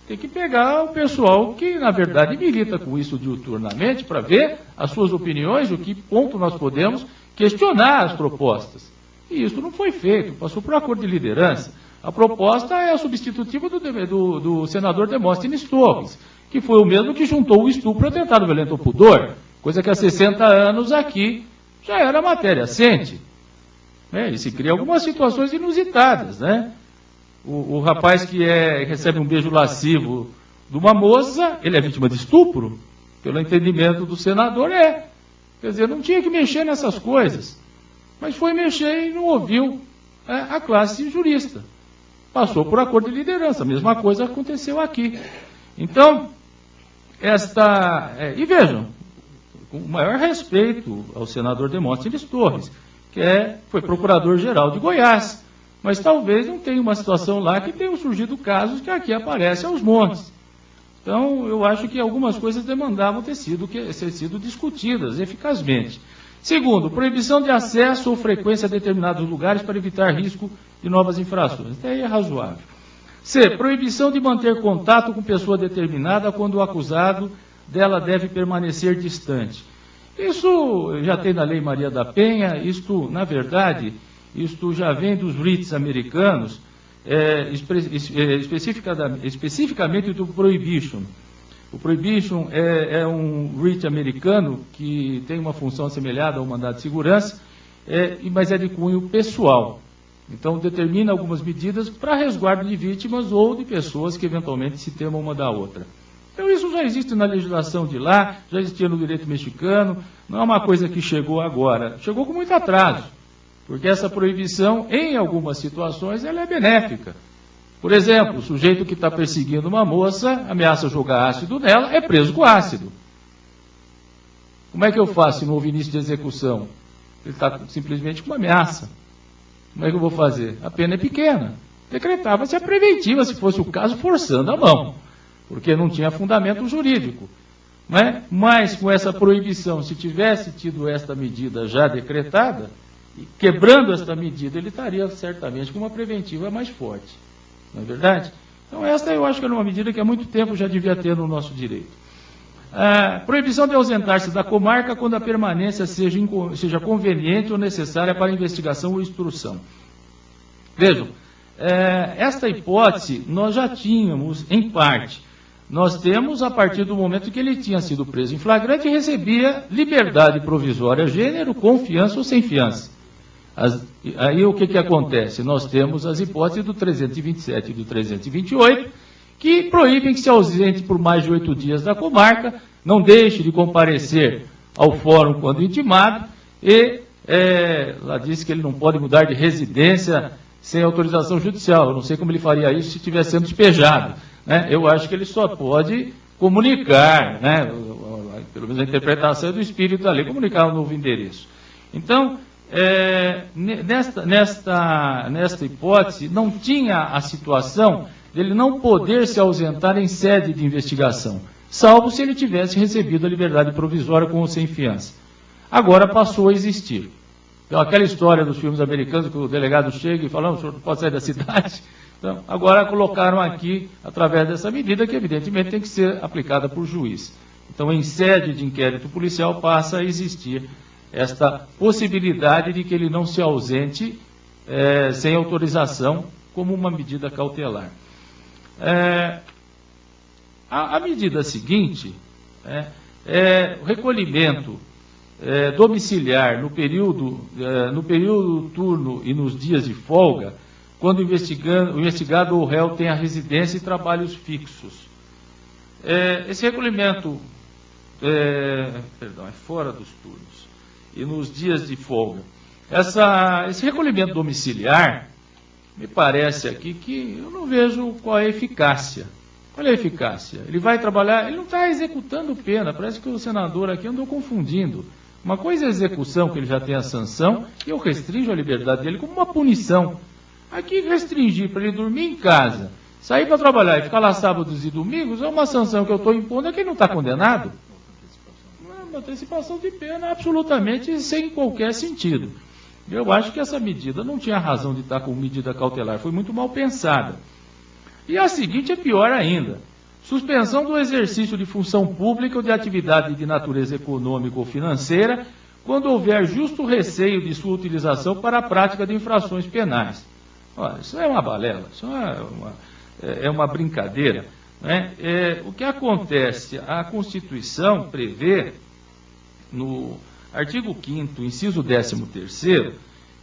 Tem que pegar o pessoal que, na verdade, milita com isso diuturnamente para ver as suas opiniões, o que ponto nós podemos questionar as propostas. E isso não foi feito, passou por acordo de liderança. A proposta é a substitutiva do senador Demóstenes Torres, que foi o mesmo que juntou o estupro ao atentado violento ao pudor, coisa que há 60 anos aqui já era matéria assente. E se cria algumas situações inusitadas, né? O rapaz que recebe um beijo lascivo de uma moça, ele é vítima de estupro? Pelo entendimento do senador, é. Quer dizer, não tinha que mexer nessas coisas. Mas foi mexer e não ouviu a classe jurista. Passou por acordo de liderança. A mesma coisa aconteceu aqui. Então, e vejam, com o maior respeito ao senador Demóstenes Torres, que foi procurador-geral de Goiás. Mas talvez não tenha uma situação lá que tenham surgido casos que aqui aparecem aos montes. Então, eu acho que algumas coisas demandavam ter sido discutidas eficazmente. Segundo, proibição de acesso ou frequência a determinados lugares para evitar risco de novas infrações. Até aí é razoável. C, proibição de manter contato com pessoa determinada quando o acusado dela deve permanecer distante. Isso já tem na Lei Maria da Penha, isto, na verdade, isto já vem dos writs americanos, especificamente do prohibition. O prohibition é um writ americano que tem uma função assemelhada ao mandado de segurança, mas é de cunho pessoal. Então, determina algumas medidas para resguardo de vítimas ou de pessoas que eventualmente se temam uma da outra. Então, isso já existe na legislação de lá, já existia no direito mexicano, não é uma coisa que chegou agora, chegou com muito atraso. Porque essa proibição, em algumas situações, ela é benéfica. Por exemplo, o sujeito que está perseguindo uma moça, ameaça jogar ácido nela, é preso com ácido. Como é que eu faço se não houve início de execução? Ele está simplesmente com uma ameaça. Como é que eu vou fazer? A pena é pequena. Decretava-se a preventiva, se fosse o caso, forçando a mão, porque não tinha fundamento jurídico. Mas com essa proibição, se tivesse tido esta medida já decretada, quebrando esta medida, ele estaria certamente com uma preventiva mais forte. Não é verdade? Então, esta eu acho que era uma medida que há muito tempo já devia ter no nosso direito. Proibição de ausentar-se da comarca quando a permanência seja conveniente ou necessária para investigação ou instrução. Vejam, esta hipótese nós já tínhamos, em parte. Nós temos a partir do momento que ele tinha sido preso em flagrante e recebia liberdade provisória, gênero, com fiança ou sem fiança. Aí o que acontece? Nós temos as hipóteses do 327 e do 328, que proíbem que se ausente por mais de 8 dias da comarca, não deixe de comparecer ao fórum quando intimado, e lá diz que ele não pode mudar de residência sem autorização judicial. Eu não sei como ele faria isso se estivesse sendo despejado. Eu acho que ele só pode comunicar, pelo menos a interpretação do espírito da lei, comunicar um novo endereço. Então, nesta hipótese, não tinha a situação dele não poder se ausentar em sede de investigação, salvo se ele tivesse recebido a liberdade provisória com ou sem fiança. Agora passou a existir. Então, aquela história dos filmes americanos que o delegado chega e fala, não, o senhor não pode sair da cidade. Então, agora colocaram aqui, através dessa medida, que evidentemente tem que ser aplicada por juiz. Então, em sede de inquérito policial, passa a existir esta possibilidade de que ele não se ausente sem autorização, como uma medida cautelar. A medida seguinte é o recolhimento domiciliar no período turno e nos dias de folga, quando o investigado ou réu tem a residência e trabalhos fixos. Esse recolhimento é fora dos turnos e nos dias de folga. Esse recolhimento domiciliar, me parece aqui que eu não vejo qual é a eficácia. Qual é a eficácia? Ele vai trabalhar, ele não está executando pena, parece que o senador aqui andou confundindo. Uma coisa é a execução, que ele já tem a sanção, e eu restringo a liberdade dele como uma punição. Aqui, restringir para ele dormir em casa, sair para trabalhar e ficar lá sábados e domingos, é uma sanção que eu estou impondo a quem não está condenado. Uma antecipação de pena absolutamente sem qualquer sentido. Eu acho que essa medida não tinha razão de estar como medida cautelar, foi muito mal pensada. E a seguinte é pior ainda: suspensão do exercício de função pública ou de atividade de natureza econômica ou financeira, quando houver justo receio de sua utilização para a prática de infrações penais. Olha, isso é uma balela, isso é uma brincadeira, né? O que acontece? A Constituição prevê, no artigo 5º, inciso 13º,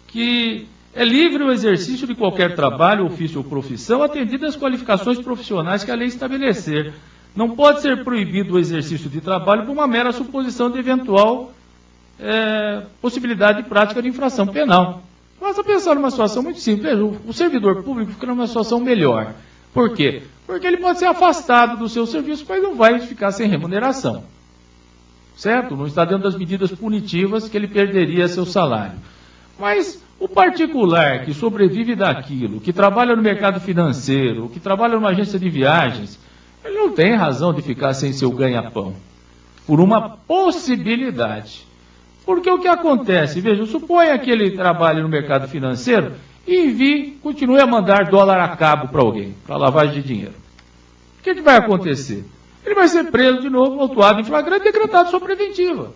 que é livre o exercício de qualquer trabalho, ofício ou profissão, atendidas as qualificações profissionais que a lei estabelecer. Não pode ser proibido o exercício de trabalho por uma mera suposição de eventual possibilidade de prática de infração penal. Basta pensar numa situação muito simples. Veja, o servidor público fica numa situação melhor. Por quê? Porque ele pode ser afastado do seu serviço, mas não vai ficar sem remuneração. Certo? Não está dentro das medidas punitivas que ele perderia seu salário. Mas o particular que sobrevive daquilo, que trabalha no mercado financeiro, que trabalha numa agência de viagens, ele não tem razão de ficar sem seu ganha-pão, por uma possibilidade. Porque o que acontece? Veja, suponha que ele trabalhe no mercado financeiro e continue a mandar dólar a cabo para alguém, para lavagem de dinheiro. O que vai acontecer? Ele vai ser preso de novo, autuado em flagrante e decretado sua preventiva.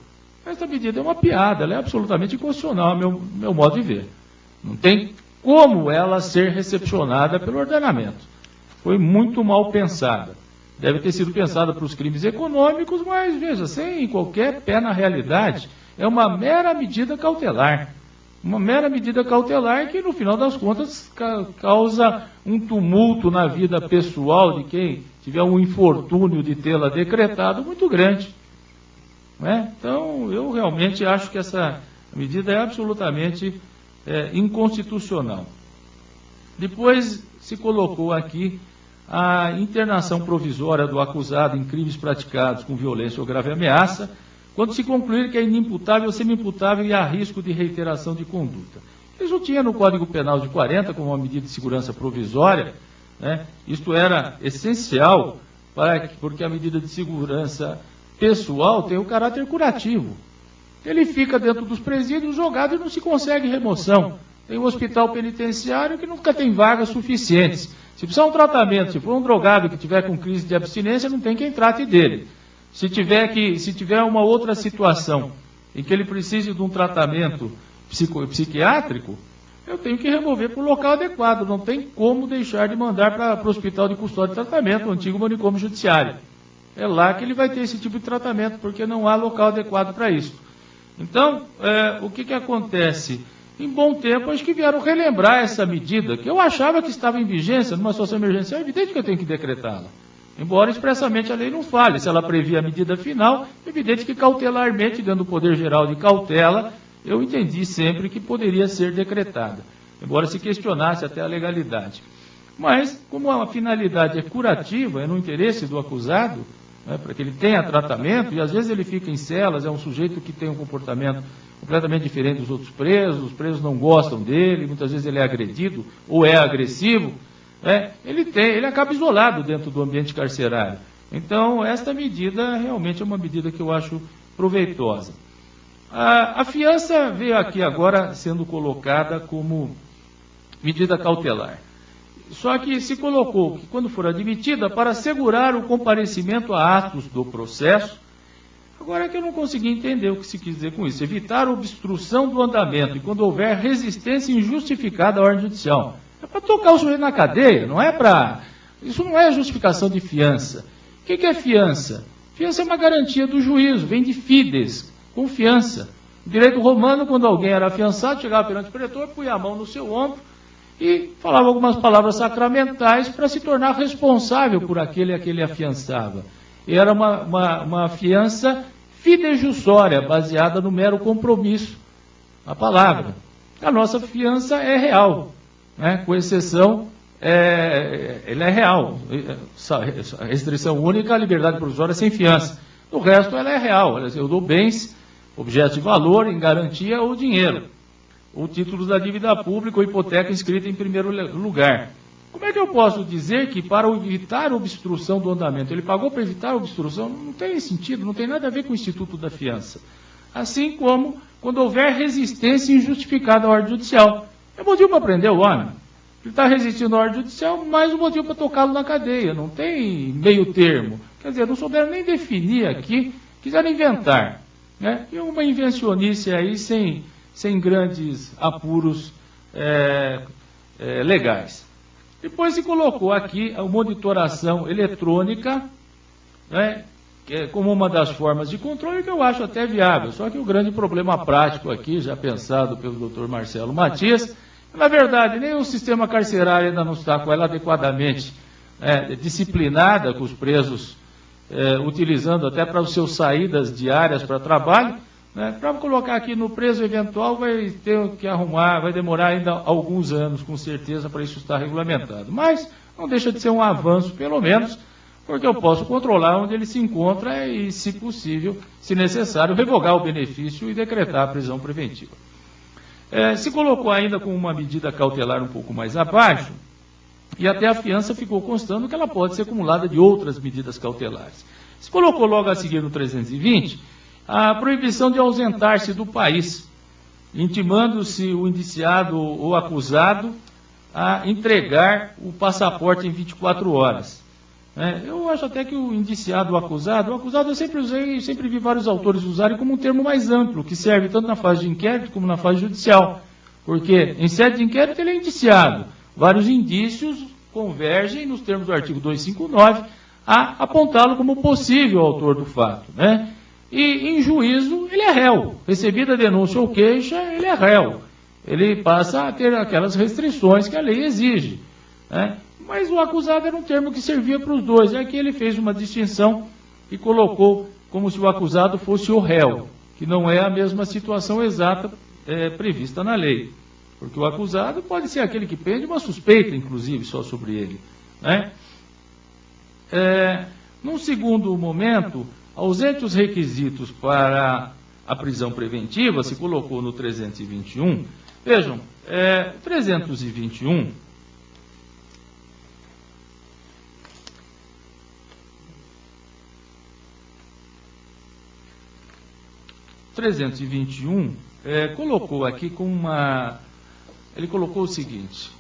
Essa medida é uma piada, ela é absolutamente inconstitucional, meu modo de ver. Não tem como ela ser recepcionada pelo ordenamento. Foi muito mal pensada. Deve ter sido pensada para os crimes econômicos, mas, veja, sem qualquer pé na realidade, é uma mera medida cautelar. Uma mera medida cautelar que, no final das contas, causa um tumulto na vida pessoal de quem tiver um infortúnio de tê-la decretado muito grande. Então, eu realmente acho que essa medida é absolutamente inconstitucional. Depois se colocou aqui a internação provisória do acusado em crimes praticados com violência ou grave ameaça, quando se concluir que é inimputável ou semi-imputável e há risco de reiteração de conduta. Isso tinha no Código Penal de 40 como uma medida de segurança provisória, né? Isto era essencial porque a medida de segurança pessoal tem o caráter curativo. Ele fica dentro dos presídios jogado e não se consegue remoção. Tem um hospital penitenciário que nunca tem vagas suficientes. Se precisar de um tratamento, se for um drogado que tiver com crise de abstinência, não tem quem trate dele. Se tiver uma outra situação em que ele precise de um tratamento psiquiátrico, eu tenho que remover para o local adequado. Não tem como deixar de mandar para o hospital de custódia e tratamento, o antigo manicômio judiciário. É lá que ele vai ter esse tipo de tratamento, porque não há local adequado para isso. Então, o que acontece? Em bom tempo, acho que vieram relembrar essa medida, que eu achava que estava em vigência numa situação emergencial. É evidente que eu tenho que decretá-la. Embora expressamente a lei não fale. Se ela previa a medida final, é evidente que cautelarmente, dentro do Poder Geral de Cautela, eu entendi sempre que poderia ser decretada, embora se questionasse até a legalidade. Mas, como a finalidade é curativa, é no interesse do acusado, para que ele tenha tratamento, e às vezes ele fica em celas, é um sujeito que tem um comportamento completamente diferente dos outros presos, os presos não gostam dele, muitas vezes ele é agredido ou é agressivo, ele acaba isolado dentro do ambiente carcerário. Então, esta medida realmente é uma medida que eu acho proveitosa. A fiança veio aqui agora sendo colocada como medida cautelar. Só que se colocou que, quando for admitida, para assegurar o comparecimento a atos do processo. Agora é que eu não consegui entender o que se quis dizer com isso. Evitar obstrução do andamento e quando houver resistência injustificada à ordem judicial. É para tocar o sujeito na cadeia, não é para... Isso não é justificação de fiança. O que é fiança? Fiança é uma garantia do juízo, vem de fides, confiança. O direito romano, quando alguém era afiançado, chegava perante o pretor, punha a mão no seu ombro e falava algumas palavras sacramentais para se tornar responsável por aquele a que ele afiançava. E era uma fiança fidejussória, baseada no mero compromisso, a palavra. A nossa fiança é real, com exceção, ele é real. A restrição única, a liberdade provisória sem fiança. O resto, ela é real. Eu dou bens, objetos de valor, em garantia ou dinheiro. Ou títulos da dívida pública ou hipoteca inscrita em primeiro lugar. Como é que eu posso dizer que para evitar obstrução do andamento, ele pagou para evitar a obstrução? Não tem sentido, não tem nada a ver com o Instituto da Fiança. Assim como quando houver resistência injustificada à ordem judicial. É motivo para prender o homem. Ele está resistindo à ordem judicial, mais um motivo para tocá-lo na cadeia. Não tem meio termo. Quer dizer, não souberam nem definir aqui, quiseram inventar. Né? E uma invencionice aí sem grandes apuros legais. Depois se colocou aqui a monitoração eletrônica, né, como uma das formas de controle que eu acho até viável. Só que o grande problema prático aqui, já pensado pelo Dr. Marcelo Matias, na verdade, nem o sistema carcerário ainda não está com ela adequadamente disciplinada, com os presos utilizando até para as suas saídas diárias para trabalho. Para colocar aqui no preso eventual vai ter que arrumar, vai demorar ainda alguns anos, com certeza, para isso estar regulamentado. Mas não deixa de ser um avanço, pelo menos, porque eu posso controlar onde ele se encontra e, se possível, se necessário, revogar o benefício e decretar a prisão preventiva. Se colocou ainda com uma medida cautelar um pouco mais abaixo, e até a fiança ficou constando que ela pode ser acumulada de outras medidas cautelares. Se colocou logo a seguir no 320, a proibição de ausentar-se do país, intimando-se o indiciado ou acusado a entregar o passaporte em 24 horas. Eu acho até que o indiciado ou acusado eu sempre vi vários autores usarem como um termo mais amplo, que serve tanto na fase de inquérito como na fase judicial. Porque em sede de inquérito ele é indiciado. Vários indícios convergem nos termos do artigo 259 a apontá-lo como possível autor do fato, né? E em juízo ele é réu. Recebida a denúncia ou queixa, ele é réu. Ele passa a ter aquelas restrições que a lei exige, né? Mas o acusado era um termo que servia para os dois. E aqui ele fez uma distinção e colocou como se o acusado fosse o réu, que não é a mesma situação exata prevista na lei. Porque o acusado pode ser aquele que pende uma suspeita, inclusive, só sobre ele, né? Num segundo momento, ausente os requisitos para a prisão preventiva, se colocou no 321. Vejam, 321... 321 colocou aqui com uma... Ele colocou o seguinte: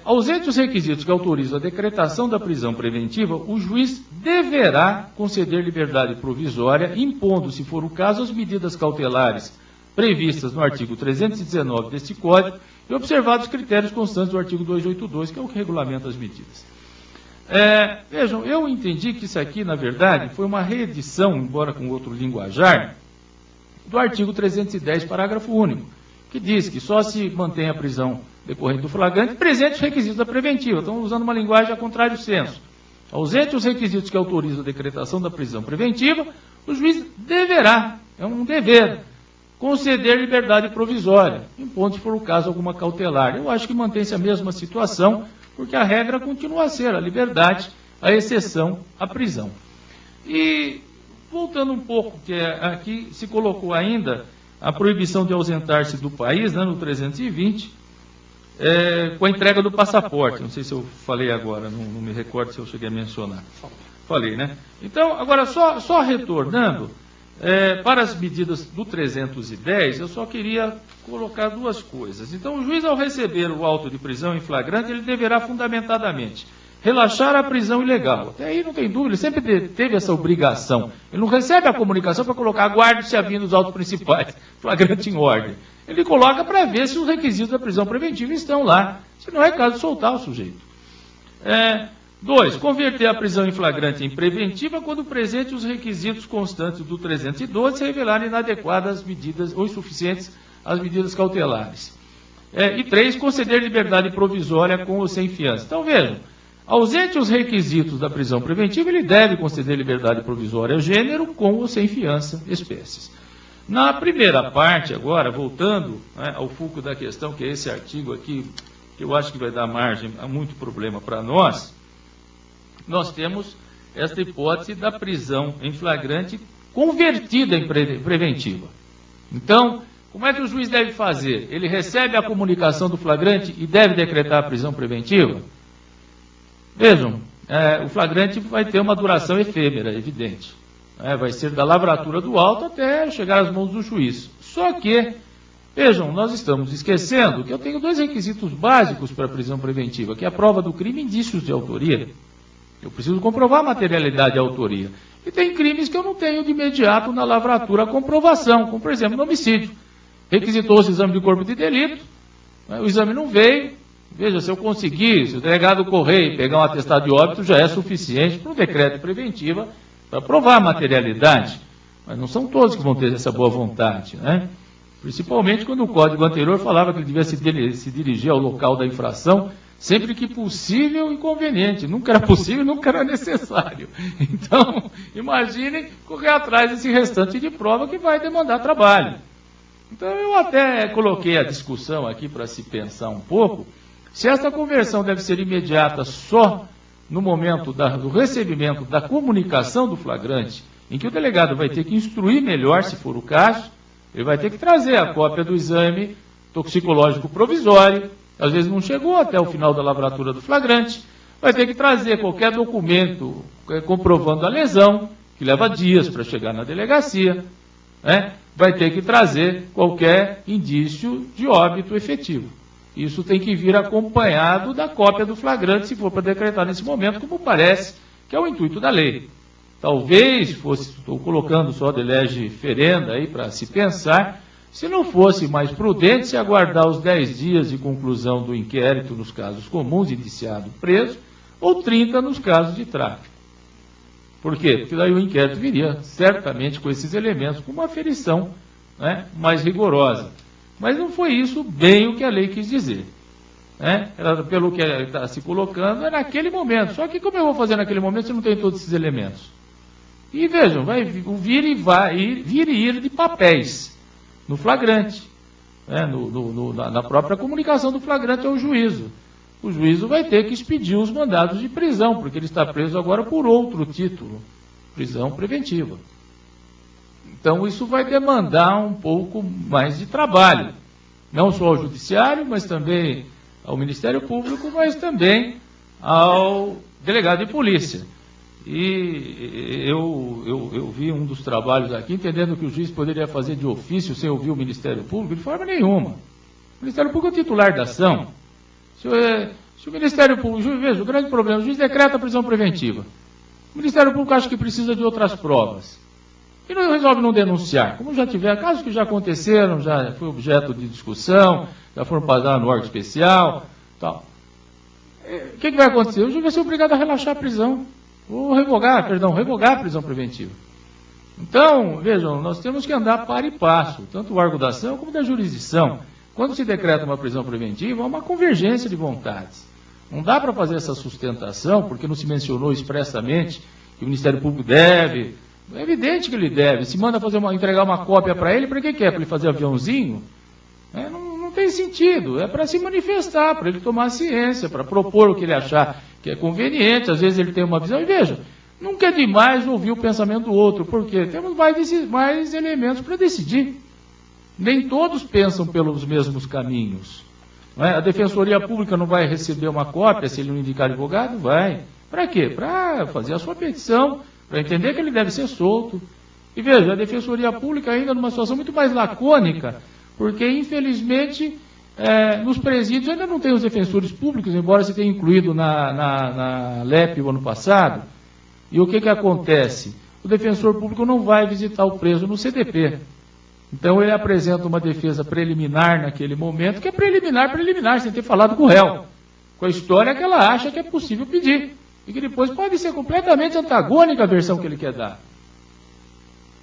ausente os requisitos que autorizam a decretação da prisão preventiva, o juiz deverá conceder liberdade provisória, impondo, se for o caso, as medidas cautelares previstas no artigo 319 deste Código e observados os critérios constantes do artigo 282, que é o que regulamenta as medidas. Vejam, eu entendi que isso aqui, na verdade, foi uma reedição, embora com outro linguajar, do artigo 310, parágrafo único, que diz que só se mantém a prisão decorrente do flagrante presente os requisitos da preventiva. Estão usando uma linguagem a contrário senso. Ausente os requisitos que autorizam a decretação da prisão preventiva, o juiz deverá, é um dever, conceder liberdade provisória, impondo, se for o caso, alguma cautelar. Eu acho que mantém-se a mesma situação, porque a regra continua a ser a liberdade, a exceção, a prisão. E, voltando um pouco, que aqui se colocou ainda a proibição de ausentar-se do país, né, no 320, com a entrega do passaporte. Não sei se eu falei agora, não me recordo se eu cheguei a mencionar. Falei, né? Então, agora, só retornando, para as medidas do 310, eu só queria colocar duas coisas. Então, o juiz, ao receber o auto de prisão em flagrante, ele deverá fundamentadamente relaxar a prisão ilegal. Até aí não tem dúvida, ele sempre teve essa obrigação. Ele não recebe a comunicação para colocar aguarde-se a vinda dos autos principais, flagrante em ordem. Ele coloca para ver se os requisitos da prisão preventiva estão lá. Se não é caso, soltar o sujeito. 2. Converter a prisão em flagrante em preventiva quando presente os requisitos constantes do 312 se revelarem inadequadas medidas ou insuficientes as medidas cautelares. E 3. Conceder liberdade provisória com ou sem fiança. Então, vejam, ausente os requisitos da prisão preventiva, ele deve conceder liberdade provisória gênero, com ou sem fiança, espécies. Na primeira parte, agora, voltando, né, ao foco da questão, que é esse artigo aqui, que eu acho que vai dar margem a muito problema para nós, nós temos esta hipótese da prisão em flagrante convertida em preventiva. Então, como é que o juiz deve fazer? Ele recebe a comunicação do flagrante e deve decretar a prisão preventiva? Vejam, o flagrante vai ter uma duração efêmera, evidente. Vai ser da lavratura do auto até chegar às mãos do juiz. Só que, vejam, nós estamos esquecendo que eu tenho 2 requisitos básicos para a prisão preventiva, que é a prova do crime e indícios de autoria. Eu preciso comprovar a materialidade e a autoria. E tem crimes que eu não tenho de imediato na lavratura a comprovação, como, por exemplo, no homicídio. Requisitou-se o exame de corpo de delito, né, o exame não veio. Veja, se eu conseguir, se o delegado correr e pegar um atestado de óbito, já é suficiente para o decreto de preventiva para provar a materialidade. Mas não são todos que vão ter essa boa vontade, né? Principalmente quando o código anterior falava que ele devia se dirigir ao local da infração sempre que possível e conveniente. Nunca era possível, nunca era necessário. Então, imaginem correr atrás desse restante de prova que vai demandar trabalho. Então, eu até coloquei a discussão aqui para se pensar um pouco, se esta conversão deve ser imediata só no momento do recebimento da comunicação do flagrante, em que o delegado vai ter que instruir melhor, se for o caso, ele vai ter que trazer a cópia do exame toxicológico provisório, às vezes não chegou até o final da lavratura do flagrante, vai ter que trazer qualquer documento comprovando a lesão, que leva dias para chegar na delegacia, né? Vai ter que trazer qualquer indício de óbito efetivo. Isso tem que vir acompanhado da cópia do flagrante, se for para decretar nesse momento, como parece que é o intuito da lei. Talvez fosse, estou colocando só de lege ferenda aí para se pensar, se não fosse mais prudente se aguardar os 10 dias de conclusão do inquérito nos casos comuns, indiciado preso, ou 30 nos casos de tráfico. Por quê? Porque daí o inquérito viria certamente com esses elementos, com uma aferição, né, mais rigorosa. Mas não foi isso bem o que a lei quis dizer. Né? Pelo que está se colocando, é naquele momento. Só que como eu vou fazer naquele momento se não tem todos esses elementos? E vejam, vai vir e ir de papéis no flagrante, né? Na própria comunicação do flagrante ao juízo. O juízo vai ter que expedir os mandados de prisão, porque ele está preso agora por outro título, prisão preventiva. Então, isso vai demandar um pouco mais de trabalho, não só ao Judiciário, mas também ao Ministério Público, mas também ao delegado de polícia. E eu vi um dos trabalhos aqui, entendendo que o juiz poderia fazer de ofício sem ouvir o Ministério Público, de forma nenhuma. O Ministério Público é o titular da ação. Se o Ministério Público, veja, o grande problema, o juiz decreta a prisão preventiva. O Ministério Público acha que precisa de outras provas. E não resolve não denunciar. Como já tiver casos que já aconteceram, já foi objeto de discussão, já foram parar no órgão especial, tal. O que vai acontecer? O juiz vai ser obrigado a relaxar a prisão, ou revogar a prisão preventiva. Então, vejam, nós temos que andar par e passo, tanto o órgão da ação como da jurisdição. Quando se decreta uma prisão preventiva, há uma convergência de vontades. Não dá para fazer essa sustentação, porque não se mencionou expressamente que o Ministério Público deve. É evidente que ele deve. Se manda entregar uma cópia para ele, para que é? Para ele fazer aviãozinho? Não tem sentido. É para se manifestar, para ele tomar ciência, para propor o que ele achar que é conveniente. Às vezes ele tem uma visão. E veja, nunca é demais ouvir o pensamento do outro, porque temos mais elementos para decidir. Nem todos pensam pelos mesmos caminhos. Não é? A Defensoria Pública não vai receber uma cópia se ele não indicar advogado? Vai. Para quê? Para fazer a sua petição, para entender que ele deve ser solto. E veja, a Defensoria Pública ainda numa situação muito mais lacônica, porque infelizmente nos presídios ainda não tem os defensores públicos, embora se tenha incluído na LEP o ano passado. E o que acontece? O defensor público não vai visitar o preso no CDP. Então ele apresenta uma defesa preliminar naquele momento, que é preliminar, sem ter falado com o réu, com a história que ela acha que é possível pedir, e que depois pode ser completamente antagônica à versão que ele quer dar.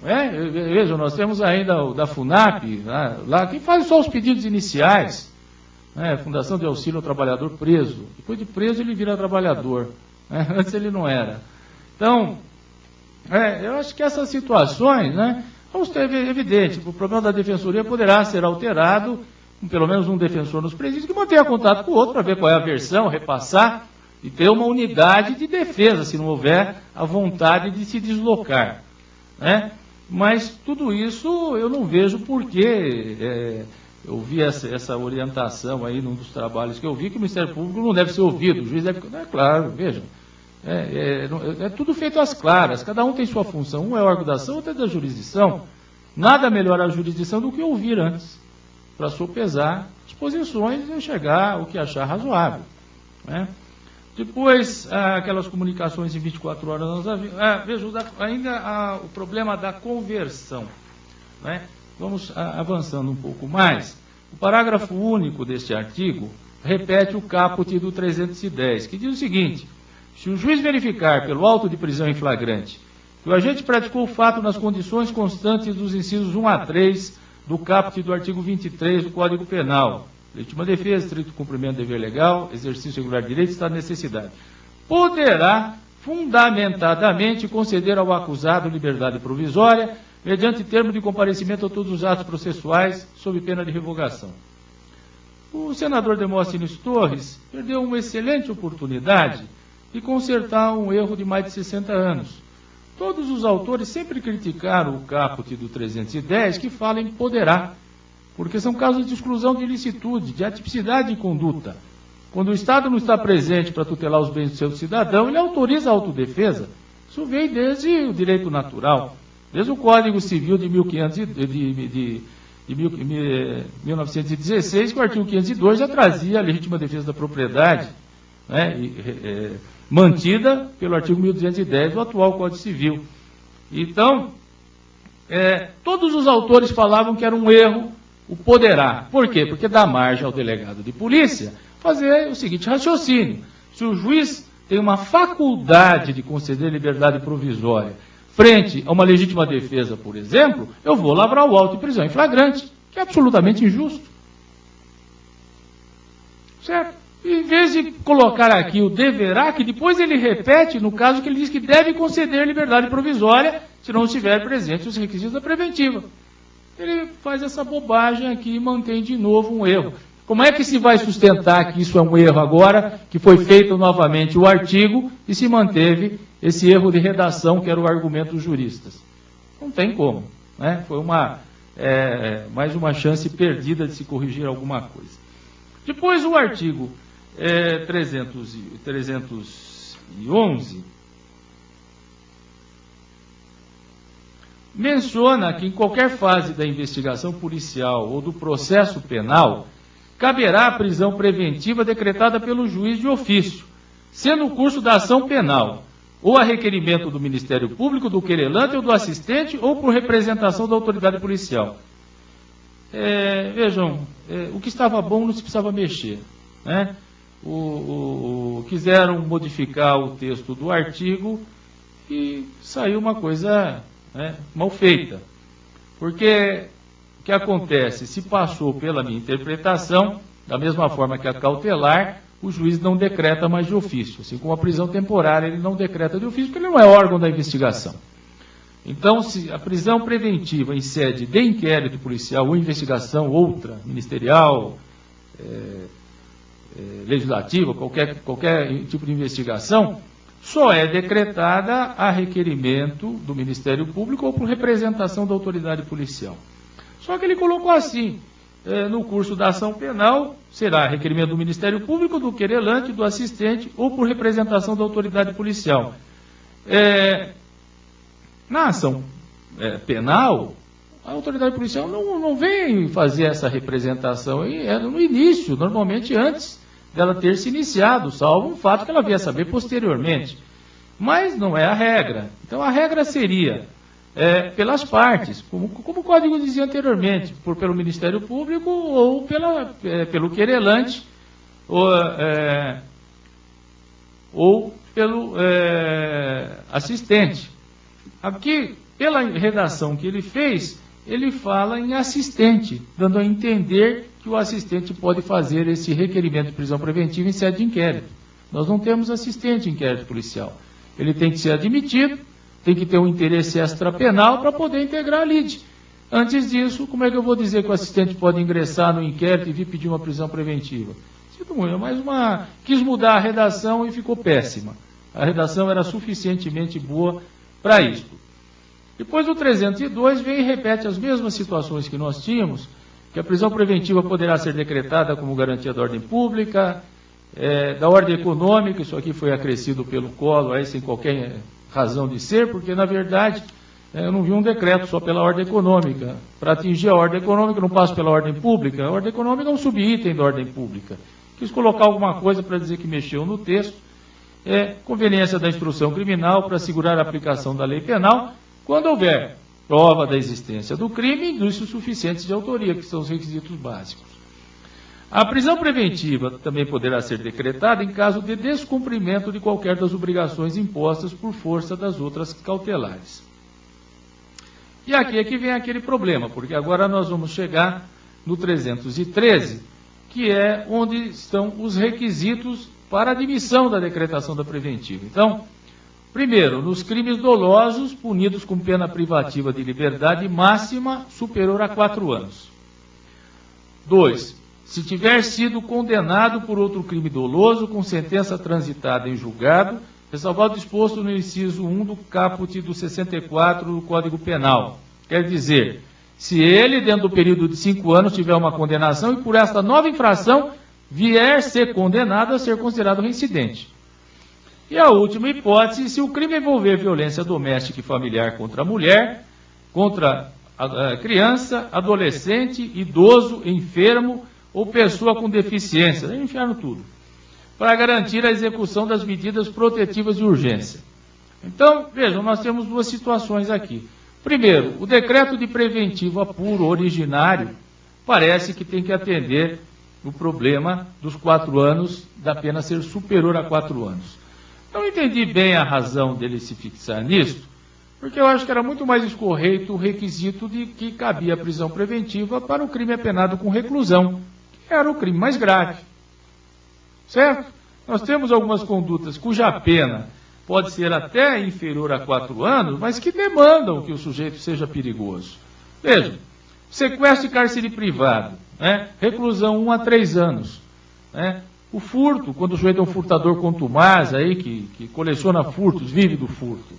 Vejam, nós temos ainda o da FUNAP, lá quem faz só os pedidos iniciais, Fundação de Auxílio ao Trabalhador Preso. Depois de preso ele vira trabalhador, antes ele não era. Então, eu acho que essas situações, é evidente, o problema da defensoria poderá ser alterado, com pelo menos um defensor nos presídios, que mantenha contato com o outro para ver qual é a versão, repassar e ter uma unidade de defesa, se não houver a vontade de se deslocar. Mas tudo isso eu não vejo porque eu vi essa orientação aí num dos trabalhos que eu vi, que o Ministério Público não deve ser ouvido, o juiz deve... claro, vejam. É tudo feito às claras, cada um tem sua função, um é órgão da ação, outro é da jurisdição. Nada melhora a jurisdição do que ouvir antes, para sopesar as posições e chegar ao que achar razoável, né? Depois, aquelas comunicações em 24 horas, veja, ainda o problema da conversão, né? Vamos avançando um pouco mais. O parágrafo único deste artigo repete o caput do 310, que diz o seguinte: se o juiz verificar pelo auto de prisão em flagrante que o agente praticou o fato nas condições constantes dos incisos 1 a 3 do caput do artigo 23 do Código Penal, legítima defesa, estrito cumprimento do dever legal, exercício regular de direito, estado de necessidade, poderá fundamentadamente conceder ao acusado liberdade provisória, mediante termo de comparecimento a todos os atos processuais, sob pena de revogação. O senador Demóstenes Torres perdeu uma excelente oportunidade de consertar um erro de mais de 60 anos. Todos os autores sempre criticaram o caput do 310, que fala em poderá, porque são casos de exclusão de ilicitude, de atipicidade de conduta. Quando o Estado não está presente para tutelar os bens do seu cidadão, ele autoriza a autodefesa. Isso vem desde o direito natural, desde o Código Civil de 1916, que o artigo 502 já trazia a legítima defesa da propriedade, né, mantida pelo artigo 1210 do atual Código Civil. Então, todos os autores falavam que era um erro o poderá. Por quê? Porque dá margem ao delegado de polícia fazer o seguinte raciocínio: se o juiz tem uma faculdade de conceder liberdade provisória frente a uma legítima defesa, por exemplo, eu vou lavrar o auto de prisão em flagrante, que é absolutamente injusto. Certo? Em vez de colocar aqui o deverá, que depois ele repete no caso que ele diz que deve conceder liberdade provisória se não estiver presente os requisitos da preventiva. Ele faz essa bobagem aqui e mantém de novo um erro. Como é que se vai sustentar que isso é um erro agora, que foi feito novamente o artigo e se manteve esse erro de redação, que era o argumento dos juristas? Não tem como, né? Foi mais uma chance perdida de se corrigir alguma coisa. Depois o artigo 311 menciona que em qualquer fase da investigação policial ou do processo penal, caberá a prisão preventiva decretada pelo juiz de ofício, sendo o curso da ação penal, ou a requerimento do Ministério Público, do querelante ou do assistente, ou por representação da autoridade policial. Vejam, o que estava bom não se precisava mexer, né? Quiseram modificar o texto do artigo e saiu uma coisa, né, mal feita. Porque o que acontece? Se passou pela minha interpretação, da mesma forma que a cautelar, o juiz não decreta mais de ofício. Assim como a prisão temporária, ele não decreta de ofício, porque ele não é órgão da investigação. Então, se a prisão preventiva em sede de inquérito policial ou investigação outra, ministerial, legislativa, qualquer tipo de investigação, só é decretada a requerimento do Ministério Público ou por representação da autoridade policial. Só que ele colocou assim: no curso da ação penal, será requerimento do Ministério Público, do querelante, do assistente ou por representação da autoridade policial. Na ação penal, a autoridade policial não vem fazer essa representação no início, normalmente antes dela ter se iniciado, salvo um fato que ela vier a saber posteriormente. Mas não é a regra. Então a regra seria pelas partes, como o Código dizia anteriormente, pelo Ministério Público ou pelo querelante ou pelo assistente. Aqui, pela redação que ele fez, ele fala em assistente, dando a entender que o assistente pode fazer esse requerimento de prisão preventiva em sede de inquérito. Nós não temos assistente em inquérito policial. Ele tem que ser admitido, tem que ter um interesse extrapenal para poder integrar a lide. Antes disso, como é que eu vou dizer que o assistente pode ingressar no inquérito e vir pedir uma prisão preventiva? Sinto muito, mas quis mudar a redação e ficou péssima. A redação era suficientemente boa para isso. Depois o 302 vem e repete as mesmas situações que nós tínhamos, que a prisão preventiva poderá ser decretada como garantia da ordem pública, da ordem econômica. Isso aqui foi acrescido pelo Collor, sem qualquer razão de ser, porque, na verdade, Eu não vi um decreto só pela ordem econômica. Para atingir a ordem econômica, não passo pela ordem pública. A ordem econômica é um subitem da ordem pública. Quis colocar alguma coisa para dizer que mexeu no texto. Conveniência da instrução criminal para assegurar a aplicação da lei penal quando houver prova da existência do crime e indícios suficientes de autoria, que são os requisitos básicos. A prisão preventiva também poderá ser decretada em caso de descumprimento de qualquer das obrigações impostas por força das outras cautelares. E aqui é que vem aquele problema, porque agora nós vamos chegar no 313, que é onde estão os requisitos para a admissão da decretação da preventiva. Então, primeiro, nos crimes dolosos punidos com pena privativa de liberdade máxima superior a 4 anos. 2. Se tiver sido condenado por outro crime doloso com sentença transitada em julgado, ressalvado o disposto no inciso 1 do caput do 64 do Código Penal. Quer dizer, se ele, dentro do período de 5 anos, tiver uma condenação e por esta nova infração vier ser condenado a ser considerado reincidente. E a última hipótese, se o crime envolver violência doméstica e familiar contra a mulher, contra a criança, adolescente, idoso, enfermo ou pessoa com deficiência, aí enfiaram tudo, para garantir a execução das medidas protetivas de urgência. Então, vejam, nós temos duas situações aqui. Primeiro, o decreto de preventiva puro, originário, parece que tem que atender o problema dos 4 anos, da pena ser superior a 4 anos. Não entendi bem a razão dele se fixar nisso, porque eu acho que era muito mais escorreito o requisito de que cabia a prisão preventiva para o crime apenado com reclusão, que era o crime mais grave. Certo? Nós temos algumas condutas cuja pena pode ser até inferior a 4 anos, mas que demandam que o sujeito seja perigoso. Vejam, sequestro e cárcere privado, reclusão 1 a 3 anos. O furto, quando o sujeito é um furtador contumaz, aí, que coleciona furtos, vive do furto.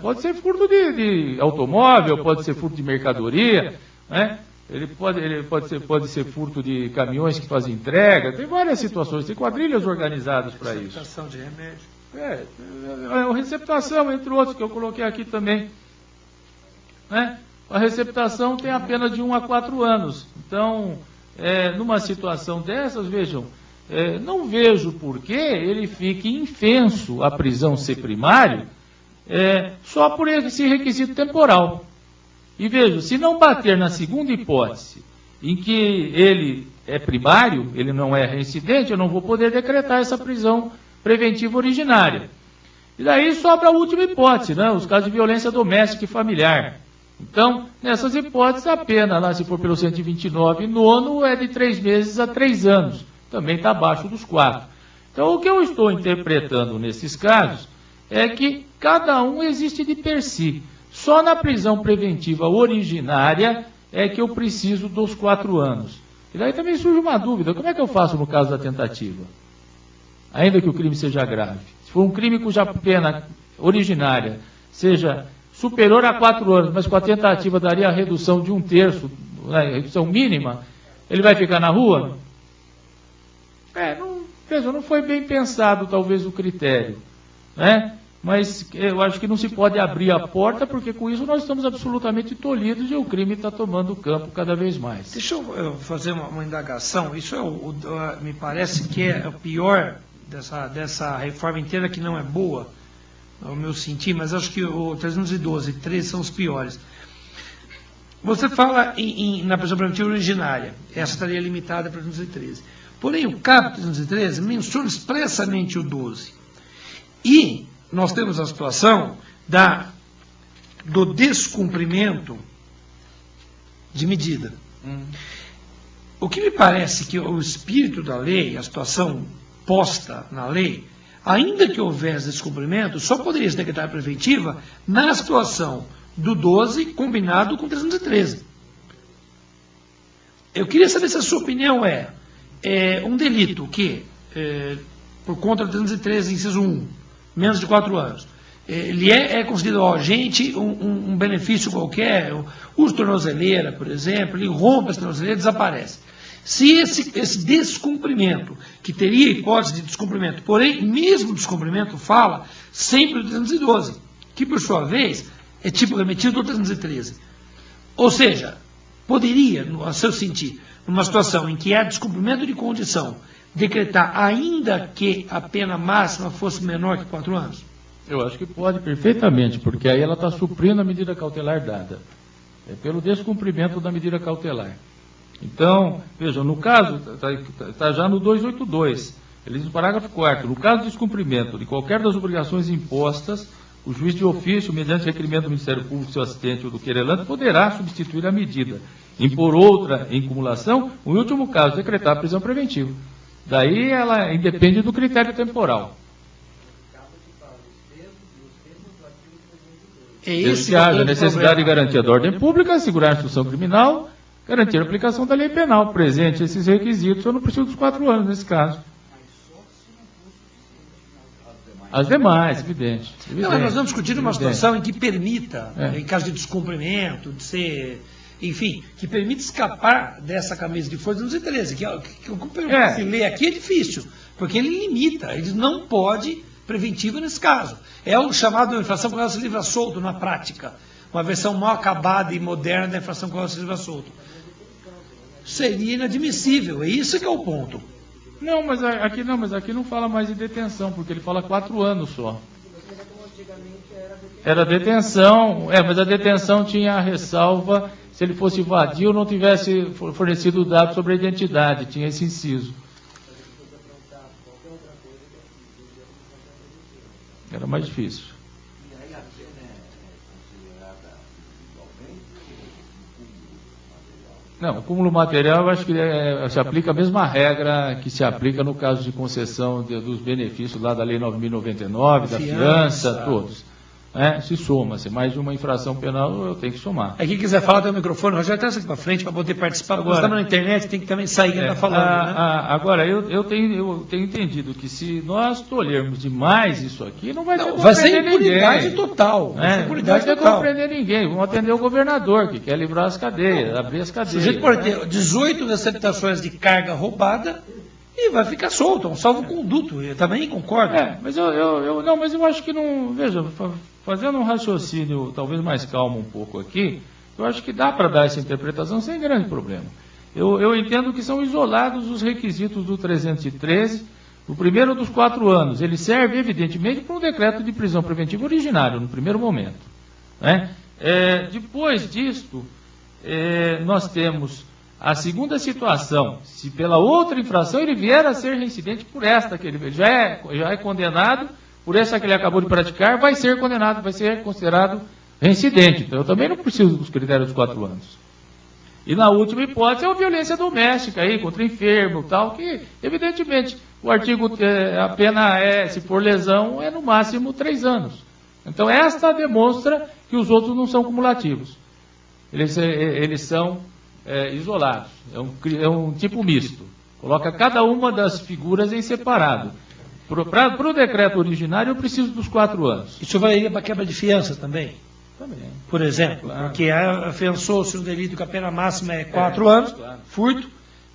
Pode ser furto de automóvel, pode ser furto de mercadoria, ele pode ser furto de caminhões que fazem entrega, tem várias situações, tem quadrilhas organizadas para isso. Receptação de remédio. Receptação, entre outros, que eu coloquei aqui também. A receptação tem a pena de 1 a 4 anos. Então, numa situação dessas, vejam, não vejo por que ele fique infenso a prisão ser primário, só por esse requisito temporal. E vejo, se não bater na segunda hipótese, em que ele é primário, ele não é reincidente, eu não vou poder decretar essa prisão preventiva originária. E daí sobra a última hipótese, os casos de violência doméstica e familiar. Então, nessas hipóteses, a pena, lá se for pelo 129, nono, é de 3 meses a 3 anos. Também está abaixo dos 4. Então, o que eu estou interpretando nesses casos é que cada um existe de per si. Só na prisão preventiva originária é que eu preciso dos 4 anos. E daí também surge uma dúvida, como é que eu faço no caso da tentativa? Ainda que o crime seja grave. Se for um crime cuja pena originária seja superior a 4 anos, mas com a tentativa daria a redução de 1/3, redução mínima, ele vai ficar na rua? Não foi bem pensado, talvez, o critério. Mas eu acho que não se pode abrir a porta, porque com isso nós estamos absolutamente tolhidos e o crime está tomando campo cada vez mais. Deixa eu fazer uma indagação. Isso me parece que é o pior dessa reforma inteira, que não é boa, no meu sentir, mas acho que o 312 e 13 são os piores. Você fala na prisão preventiva originária, essa estaria limitada para 313. Porém, o caput 313 menciona expressamente o 12. E nós temos a situação do descumprimento de medida. O que me parece que o espírito da lei, a situação posta na lei, ainda que houvesse descumprimento, só poderia se decretar preventiva na situação do 12 combinado com 313. Eu queria saber se a sua opinião é um delito que, por conta do 313, inciso 1, menos de 4 anos, ele é considerado agente, um benefício qualquer, uso de tornozeleira, por exemplo, ele rompe as tornozeleiras e desaparece. Se esse descumprimento, que teria hipótese de descumprimento, porém, mesmo descumprimento fala sempre do 312, que por sua vez é tipo remetido do 313. Ou seja, poderia, a seu sentir, numa situação em que há descumprimento de condição, decretar ainda que a pena máxima fosse menor que 4 anos? Eu acho que pode perfeitamente, porque aí ela está suprindo a medida cautelar dada. É pelo descumprimento da medida cautelar. Então, vejam, no caso, está já no 282, ele diz no parágrafo 4º, no caso de descumprimento de qualquer das obrigações impostas, o juiz de ofício, mediante requerimento do Ministério Público, seu assistente ou do querelante, poderá substituir a medida, impor outra em cumulação, ou, em último caso, decretar a prisão preventiva. Daí ela independe do critério temporal. Desde que haja necessidade de garantia da ordem pública, assegurar a instrução criminal, garantir a aplicação da lei penal. Presente esses requisitos, eu não preciso dos 4 anos nesse caso. As demais, evidente. Não, nós estamos discutindo uma situação em que permita, em caso de descumprimento, de ser, enfim, que permita escapar dessa camisa de força dos interesses. Que se lê aqui é difícil, porque ele limita, ele não pode preventivo nesse caso. É o chamado infração com réu se livra solto na prática. Uma versão mal acabada e moderna da infração com réu se livra solto. Seria inadmissível, é isso que é o ponto. Não, mas aqui não fala mais de detenção, porque ele fala 4 anos só. Era detenção, mas a detenção tinha a ressalva se ele fosse vadio ou não tivesse fornecido dados sobre a identidade, tinha esse inciso. Era mais difícil. Não, o cúmulo material, eu acho que se aplica a mesma regra que se aplica no caso de concessão dos benefícios lá da Lei 9.099, da fiança, todos. Se soma-se, mais de uma infração penal eu tenho que somar. Quem quiser falar tem o microfone, Rogério, traz aqui para frente para poder participar. Agora, você está na internet, tem que também sair quem está falando. Agora, eu tenho entendido que se nós tolhermos demais isso aqui, não vai ter vai ser impunidade total. Não vai ter como prender ninguém. Vamos atender o governador, que quer livrar as cadeias, abrir as cadeias. O sujeito pode ter 18 receptações de carga roubada e vai ficar solto, um salvo-conduto. Eu também concordo. Mas eu acho que não. Veja, fazendo um raciocínio talvez mais calmo um pouco aqui, eu acho que dá para dar essa interpretação sem grande problema. Eu entendo que são isolados os requisitos do 313, o primeiro dos 4 anos. Ele serve, evidentemente, para um decreto de prisão preventiva originário, no primeiro momento. Depois disto, nós temos a segunda situação, se pela outra infração ele vier a ser reincidente por esta que ele já é condenado, por essa que ele acabou de praticar, vai ser condenado, vai ser considerado reincidente. Então eu também não preciso dos critérios dos 4 anos. E na última hipótese é a violência doméstica aí, contra enfermo, tal, que evidentemente o artigo, a pena se for lesão, é no máximo 3 anos. Então esta demonstra que os outros não são cumulativos. Eles são isolados. É um tipo misto. Coloca cada uma das figuras em separado. Para o decreto originário, eu preciso dos 4 anos. Isso valeria para quebra de fiança também? Também. Por exemplo, porque afiançou-se um delito que a pena máxima é 4 anos, furto,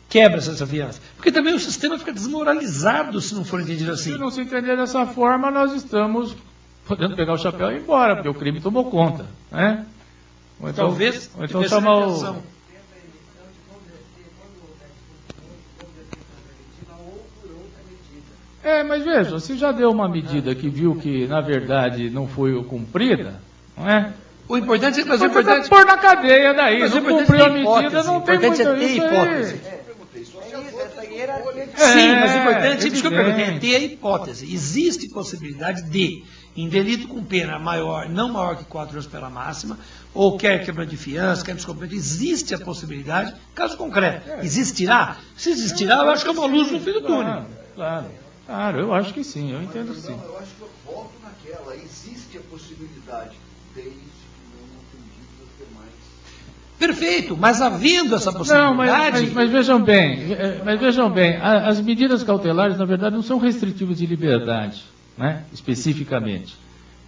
quebra-se essa fiança. Porque também o sistema fica desmoralizado se não for entendido assim. Se não se entender dessa forma, nós estamos podendo pegar o chapéu e ir embora, porque o crime tomou conta. Ou então, talvez chamar o... Mas veja, se já deu uma medida que viu que, na verdade, não foi cumprida, não é? O importante é pôr na cadeia daí. Se cumpriu a medida, não tem muito isso. O importante é ter hipótese. Sim, mas o importante, isso que eu perguntei, é ter a hipótese. Existe possibilidade de, em delito com pena maior, não maior que 4 anos pela máxima, ou quer quebra de fiança, quer descumprimento, existe a possibilidade, caso concreto. Existirá? Se existirá, eu acho que é uma luz no fim do túnel. Claro, eu acho que sim, eu entendo sim. Eu acho que eu volto naquela, existe a possibilidade, desde que não atendido as demais. Perfeito, mas havendo essa possibilidade... Não, mas vejam bem, as medidas cautelares, na verdade, não são restritivas de liberdade, especificamente.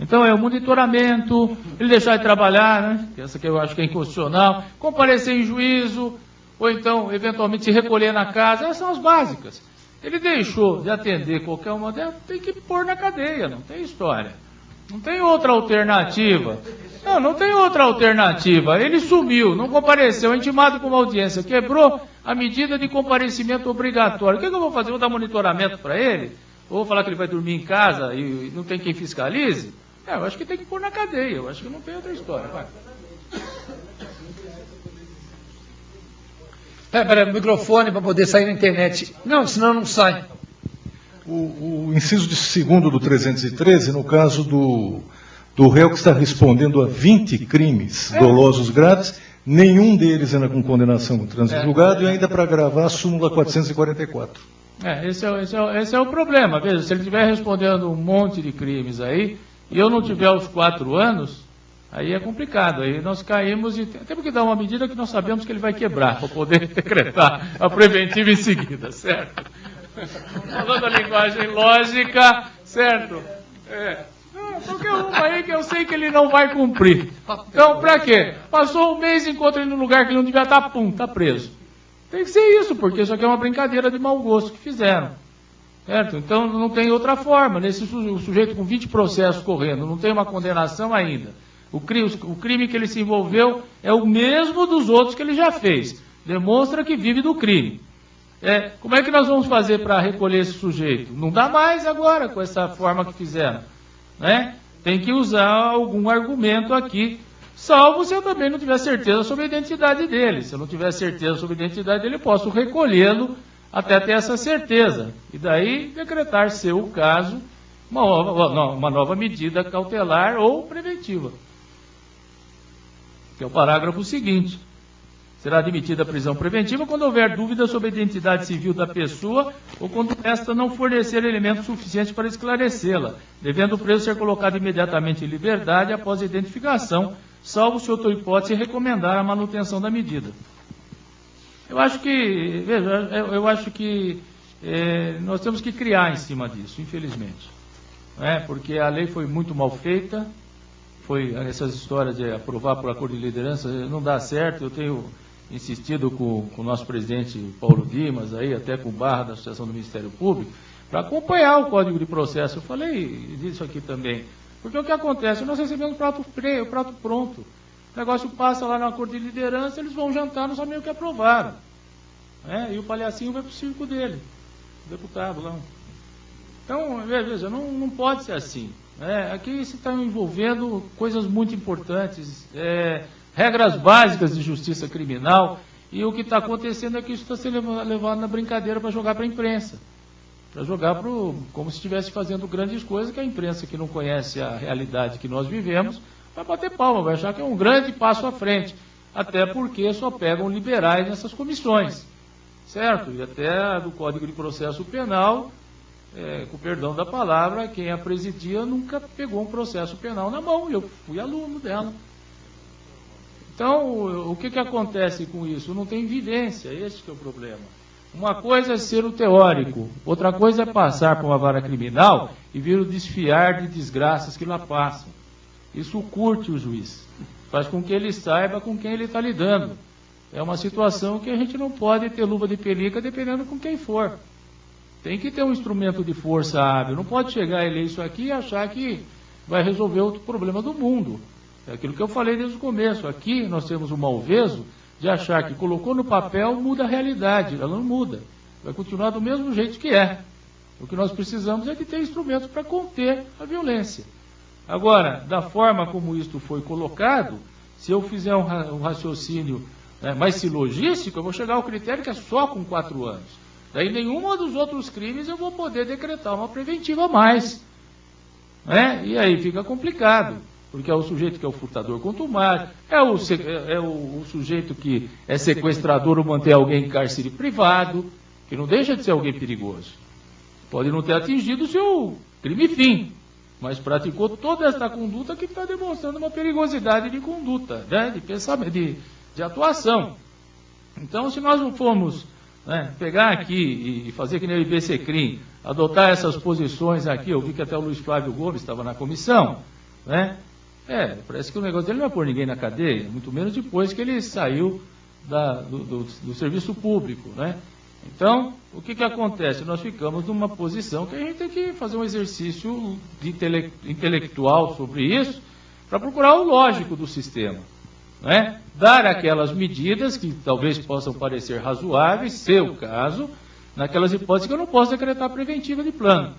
Então é o monitoramento, ele deixar de trabalhar, que essa que eu acho que é inconstitucional, comparecer em juízo, ou então, eventualmente, se recolher na casa, essas são as básicas. Ele deixou de atender qualquer uma delas, tem que pôr na cadeia, não tem história. Não tem outra alternativa. Não tem outra alternativa. Ele sumiu, não compareceu, é intimado com uma audiência, quebrou a medida de comparecimento obrigatório. O que eu vou fazer? Vou dar monitoramento para ele? Ou vou falar que ele vai dormir em casa e não tem quem fiscalize? Eu acho que tem que pôr na cadeia, eu acho que não tem outra história. Vai. Peraí, microfone para poder sair na internet. Não, senão não sai. O inciso de segundo do 313, no caso do réu que está respondendo a 20 crimes dolosos graves, nenhum deles ainda com condenação no trânsito julgado e ainda para agravar a súmula 444. Esse é o problema. Veja, se ele estiver respondendo um monte de crimes aí, e eu não tiver os 4 anos, aí é complicado. Aí nós caímos e temos que dar uma medida que nós sabemos que ele vai quebrar, para poder decretar a preventiva em seguida, certo? Falando a linguagem lógica, certo? Qualquer uma aí que eu sei que ele não vai cumprir. Então, para quê? Passou um mês, encontra ele num lugar que ele não devia estar, tá preso. Tem que ser isso, porque isso aqui é uma brincadeira de mau gosto que fizeram. Certo? Então, não tem outra forma. O sujeito com 20 processos correndo, não tem uma condenação ainda. O crime que ele se envolveu é o mesmo dos outros que ele já fez. Demonstra que vive do crime. Como é que nós vamos fazer para recolher esse sujeito? Não dá mais agora com essa forma que fizeram. Né? Tem que usar algum argumento aqui, salvo se eu também não tiver certeza sobre a identidade dele. Se eu não tiver certeza sobre a identidade dele, eu posso recolhê-lo até ter essa certeza. E daí decretar, se o caso, uma nova medida cautelar ou preventiva. Que é o parágrafo seguinte. Será admitida a prisão preventiva quando houver dúvida sobre a identidade civil da pessoa ou quando esta não fornecer elementos suficientes para esclarecê-la, devendo o preso ser colocado imediatamente em liberdade após a identificação, salvo se outra hipótese recomendar a manutenção da medida. Eu acho que nós temos que criar em cima disso, infelizmente. Porque a lei foi muito mal feita, essas histórias de aprovar por acordo de liderança não dá certo. Eu tenho insistido com o nosso presidente Paulo Dimas, aí, até com o Barra da Associação do Ministério Público, para acompanhar o Código de Processo. Eu falei disso aqui também. Porque o que acontece? Nós recebemos o prato pronto. O negócio passa lá no acordo de liderança, eles vão jantar, não sabem o que aprovaram. E o palhacinho vai para o circo dele, o deputado lá. Então, veja, não pode ser assim. Aqui se está envolvendo coisas muito importantes, regras básicas de justiça criminal, e o que está acontecendo é que isso está sendo levado na brincadeira para jogar para a imprensa. Para jogar como se estivesse fazendo grandes coisas, que a imprensa que não conhece a realidade que nós vivemos, vai bater palma, vai achar que é um grande passo à frente. Até porque só pegam liberais nessas comissões. Certo? E até do Código de Processo Penal, com perdão da palavra, quem a presidia nunca pegou um processo penal na mão. Eu fui aluno dela. Então, o que acontece com isso? Não tem vivência, esse que é o problema. Uma coisa é ser o teórico, outra coisa é passar por uma vara criminal e vir o desfiar de desgraças que lá passam. Isso curte o juiz, faz com que ele saiba com quem ele está lidando. É uma situação que a gente não pode ter luva de pelica dependendo com quem for. Tem que ter um instrumento de força hábil, não pode chegar e ler isso aqui e achar que vai resolver outro problema do mundo. É aquilo que eu falei desde o começo. Aqui nós temos o malveso de achar que colocou no papel muda a realidade. Ela não muda. Vai continuar do mesmo jeito que é. O que nós precisamos é de ter instrumentos para conter a violência. Agora, da forma como isto foi colocado, se eu fizer um raciocínio mais silogístico, eu vou chegar ao critério que é só com 4 anos. Daí nenhum dos outros crimes eu vou poder decretar uma preventiva a mais. E aí fica complicado. Porque é o sujeito que é o furtador contumaz, é o sujeito que é sequestrador ou mantém alguém em cárcere privado, que não deixa de ser alguém perigoso. Pode não ter atingido o seu crime fim, mas praticou toda esta conduta que está demonstrando uma perigosidade de conduta, de pensamento, de atuação. Então, se nós não formos pegar aqui e fazer que nem o IBCCRIM, adotar essas posições aqui, eu vi que até o Luiz Flávio Gomes estava na comissão, parece que o negócio dele não vai pôr ninguém na cadeia, muito menos depois que ele saiu do serviço público. Então, o que acontece? Nós ficamos numa posição que a gente tem que fazer um exercício intelectual sobre isso, para procurar o lógico do sistema. Não é? Dar aquelas medidas que talvez possam parecer razoáveis, se o caso, naquelas hipóteses que eu não posso decretar preventiva de plano.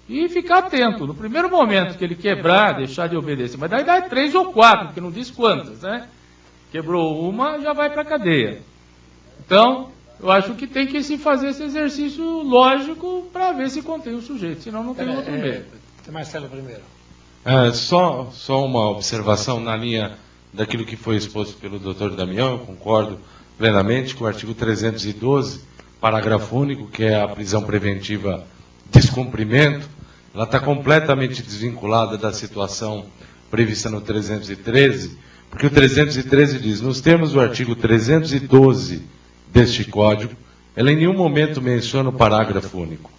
E ficar atento, no primeiro momento que ele quebrar, deixar de obedecer, mas daí dá 3 ou 4, porque não diz quantas, né? Quebrou uma, já vai para a cadeia. Então, eu acho que tem que se fazer esse exercício lógico para ver se contém o sujeito, senão não tem outro meio. Marcelo primeiro. Só uma observação na linha daquilo que foi exposto pelo doutor Damião, eu concordo plenamente com o artigo 312, parágrafo único, que é a prisão preventiva descumprimento, ela está completamente desvinculada da situação prevista no 313, porque o 313 diz, nos termos do artigo 312 deste Código, ela em nenhum momento menciona o parágrafo único.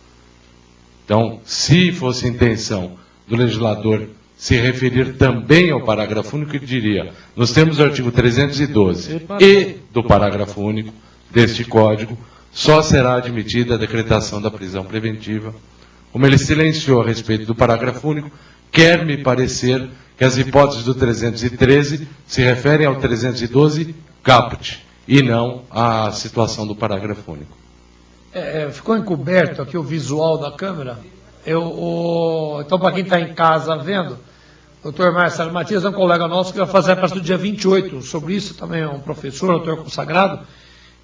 Então, se fosse intenção do legislador se referir também ao parágrafo único, ele diria, nos termos do artigo 312 e do parágrafo único deste Código, só será admitida a decretação da prisão preventiva. Como ele silenciou a respeito do parágrafo único, quer me parecer que as hipóteses do 313 se referem ao 312 caput, e não à situação do parágrafo único. Ficou encoberto aqui o visual da câmera. Então, para quem está em casa vendo, o doutor Marcelo Matias é um colega nosso que vai fazer a partir do dia 28 sobre isso, também é um professor, doutor consagrado,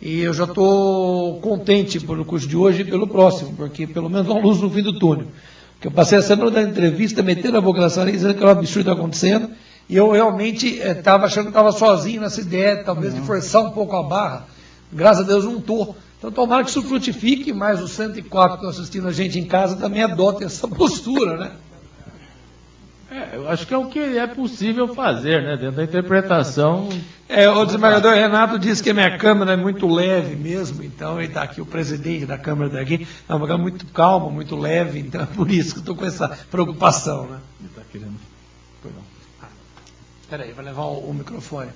e eu já estou contente pelo curso de hoje e pelo próximo, porque pelo menos uma luz no fim do túnel. Porque eu passei a semana da entrevista, metendo a boca na sala, dizendo que era um absurdo acontecendo, e eu realmente estava achando que estava sozinho nessa ideia, talvez de forçar um pouco a barra. Graças a Deus não estou. Então tomara que isso frutifique, mas os 104 que estão assistindo a gente em casa também adotem essa postura, né? Eu acho que é o que é possível fazer, né? Dentro da interpretação. O desembargador Renato disse que a minha câmera é muito leve mesmo, então ele está aqui, o presidente da Câmara daqui, é uma câmera muito calma, muito leve, então é por isso que eu estou com essa preocupação, né? Ele está querendo. Espera aí, vai levar o microfone.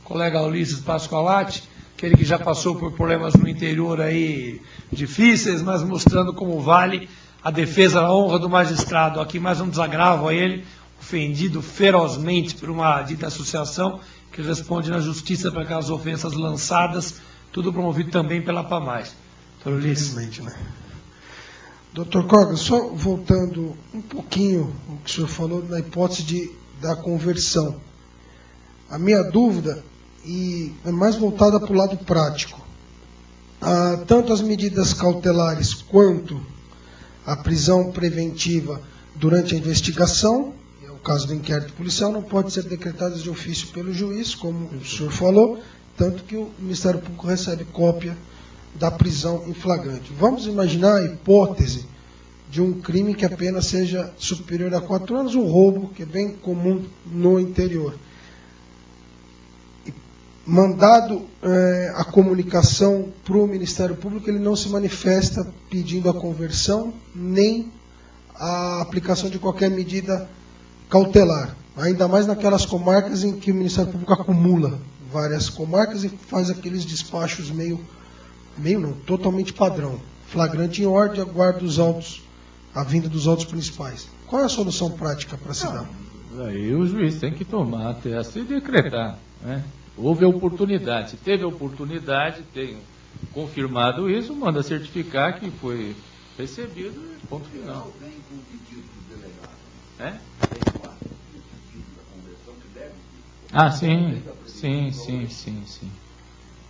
Colega Ulisses Pascoalati, aquele que já passou por problemas no interior aí difíceis, mas mostrando como vale a defesa da honra do magistrado. Aqui mais um desagravo a ele, ofendido ferozmente por uma dita associação que responde na justiça para aquelas ofensas lançadas, tudo promovido também pela PAMAIS. Doutor Ulisses. Infelizmente, né? Doutor Koga, só voltando um pouquinho o que o senhor falou na hipótese da conversão. A minha dúvida é mais voltada para o lado prático. Tanto as medidas cautelares quanto a prisão preventiva durante a investigação, é o caso do inquérito policial, não pode ser decretadas de ofício pelo juiz, como o senhor falou, tanto que o Ministério Público recebe cópia da prisão em flagrante. Vamos imaginar a hipótese de um crime que apenas seja superior a 4 anos, um roubo, que é bem comum no interior. Mandado a comunicação para o Ministério Público, ele não se manifesta pedindo a conversão, nem a aplicação de qualquer medida cautelar. Ainda mais naquelas comarcas em que o Ministério Público acumula várias comarcas e faz aqueles despachos totalmente padrão. Flagrante em ordem, aguarda os autos, a vinda dos autos principais. Qual é a solução prática para se dar? Aí o juiz tem que tomar a testa e decretar, né? Houve a oportunidade. Se teve a oportunidade, tenho confirmado isso, manda certificar que foi recebido e ponto final. Vem com o pedido do delegado. É? Vem com o pedido da conversão que deve. Sim.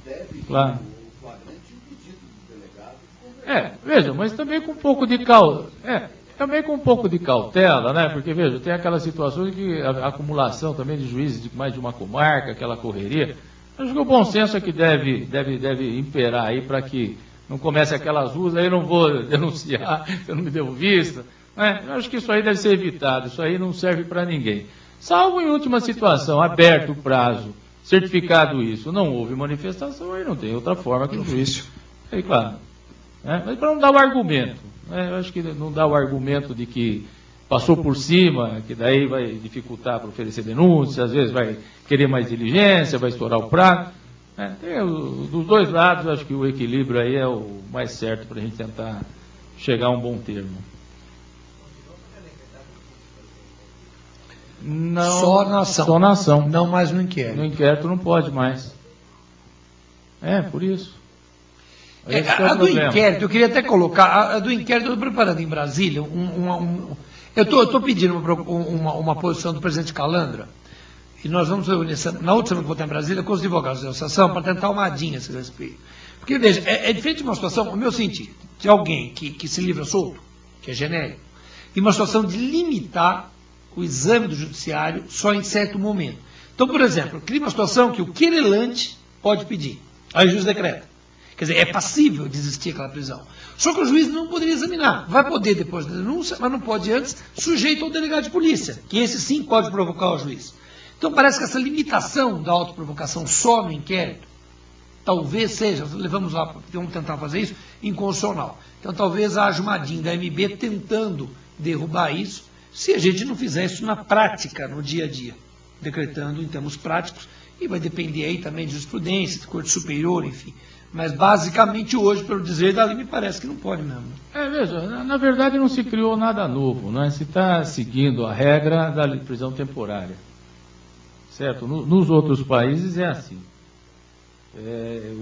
Deve claro. O flagrante e o pedido do delegado. Veja, mas também com um pouco de cautela, né? Porque, veja, tem aquelas situações que a acumulação também de juízes de mais de uma comarca, aquela correria. Acho que o bom senso é que deve imperar aí para que não comece aquelas ruas, aí eu não vou denunciar, eu não me devo vista. Né? Eu acho que isso aí deve ser evitado, isso aí não serve para ninguém. Salvo em última situação, aberto o prazo, certificado isso, não houve manifestação, aí não tem outra forma que o juiz. Aí, claro. Né? Mas para não dar o argumento. Eu acho que não dá o argumento de que passou por cima, que daí vai dificultar para oferecer denúncia, às vezes vai querer mais diligência, vai estourar o prazo. Dos dois lados, acho que o equilíbrio aí é o mais certo para a gente tentar chegar a um bom termo. Não, Só na ação. Só na ação. Não mais no inquérito. No inquérito não pode mais. Por isso. Esse é o A do problema. inquérito, eu queria até colocar, a do inquérito, eu estou preparando em Brasília, eu estou pedindo uma posição do presidente Calandra, e nós vamos reunir, na outra semana que eu vou estar em Brasília, com os advogados da associação, para tentar uma adinha a esse respeito. Porque, veja, é diferente de uma situação, o meu sentido, de alguém que se livra solto, que é genérico, e uma situação de limitar o exame do judiciário só em certo momento. Então, por exemplo, cria uma situação que o querelante pode pedir, aí o juiz decreta. Quer dizer, é passível de existir aquela prisão. Só que o juiz não poderia examinar. Vai poder depois da denúncia, mas não pode antes, sujeito ao delegado de polícia, que esse sim pode provocar o juiz. Então parece que essa limitação da autoprovocação só no inquérito, talvez seja, vamos tentar fazer isso, inconstitucional. Então talvez haja uma DIN da MB tentando derrubar isso, se a gente não fizer isso na prática, no dia a dia, decretando em termos práticos, e vai depender aí também de jurisprudência, de Corte Superior, enfim. Mas, basicamente, hoje, pelo dizer dali, me parece que não pode mesmo. Veja, na verdade não se criou nada novo, né? Se está seguindo a regra da prisão temporária. Certo? Nos outros países é assim.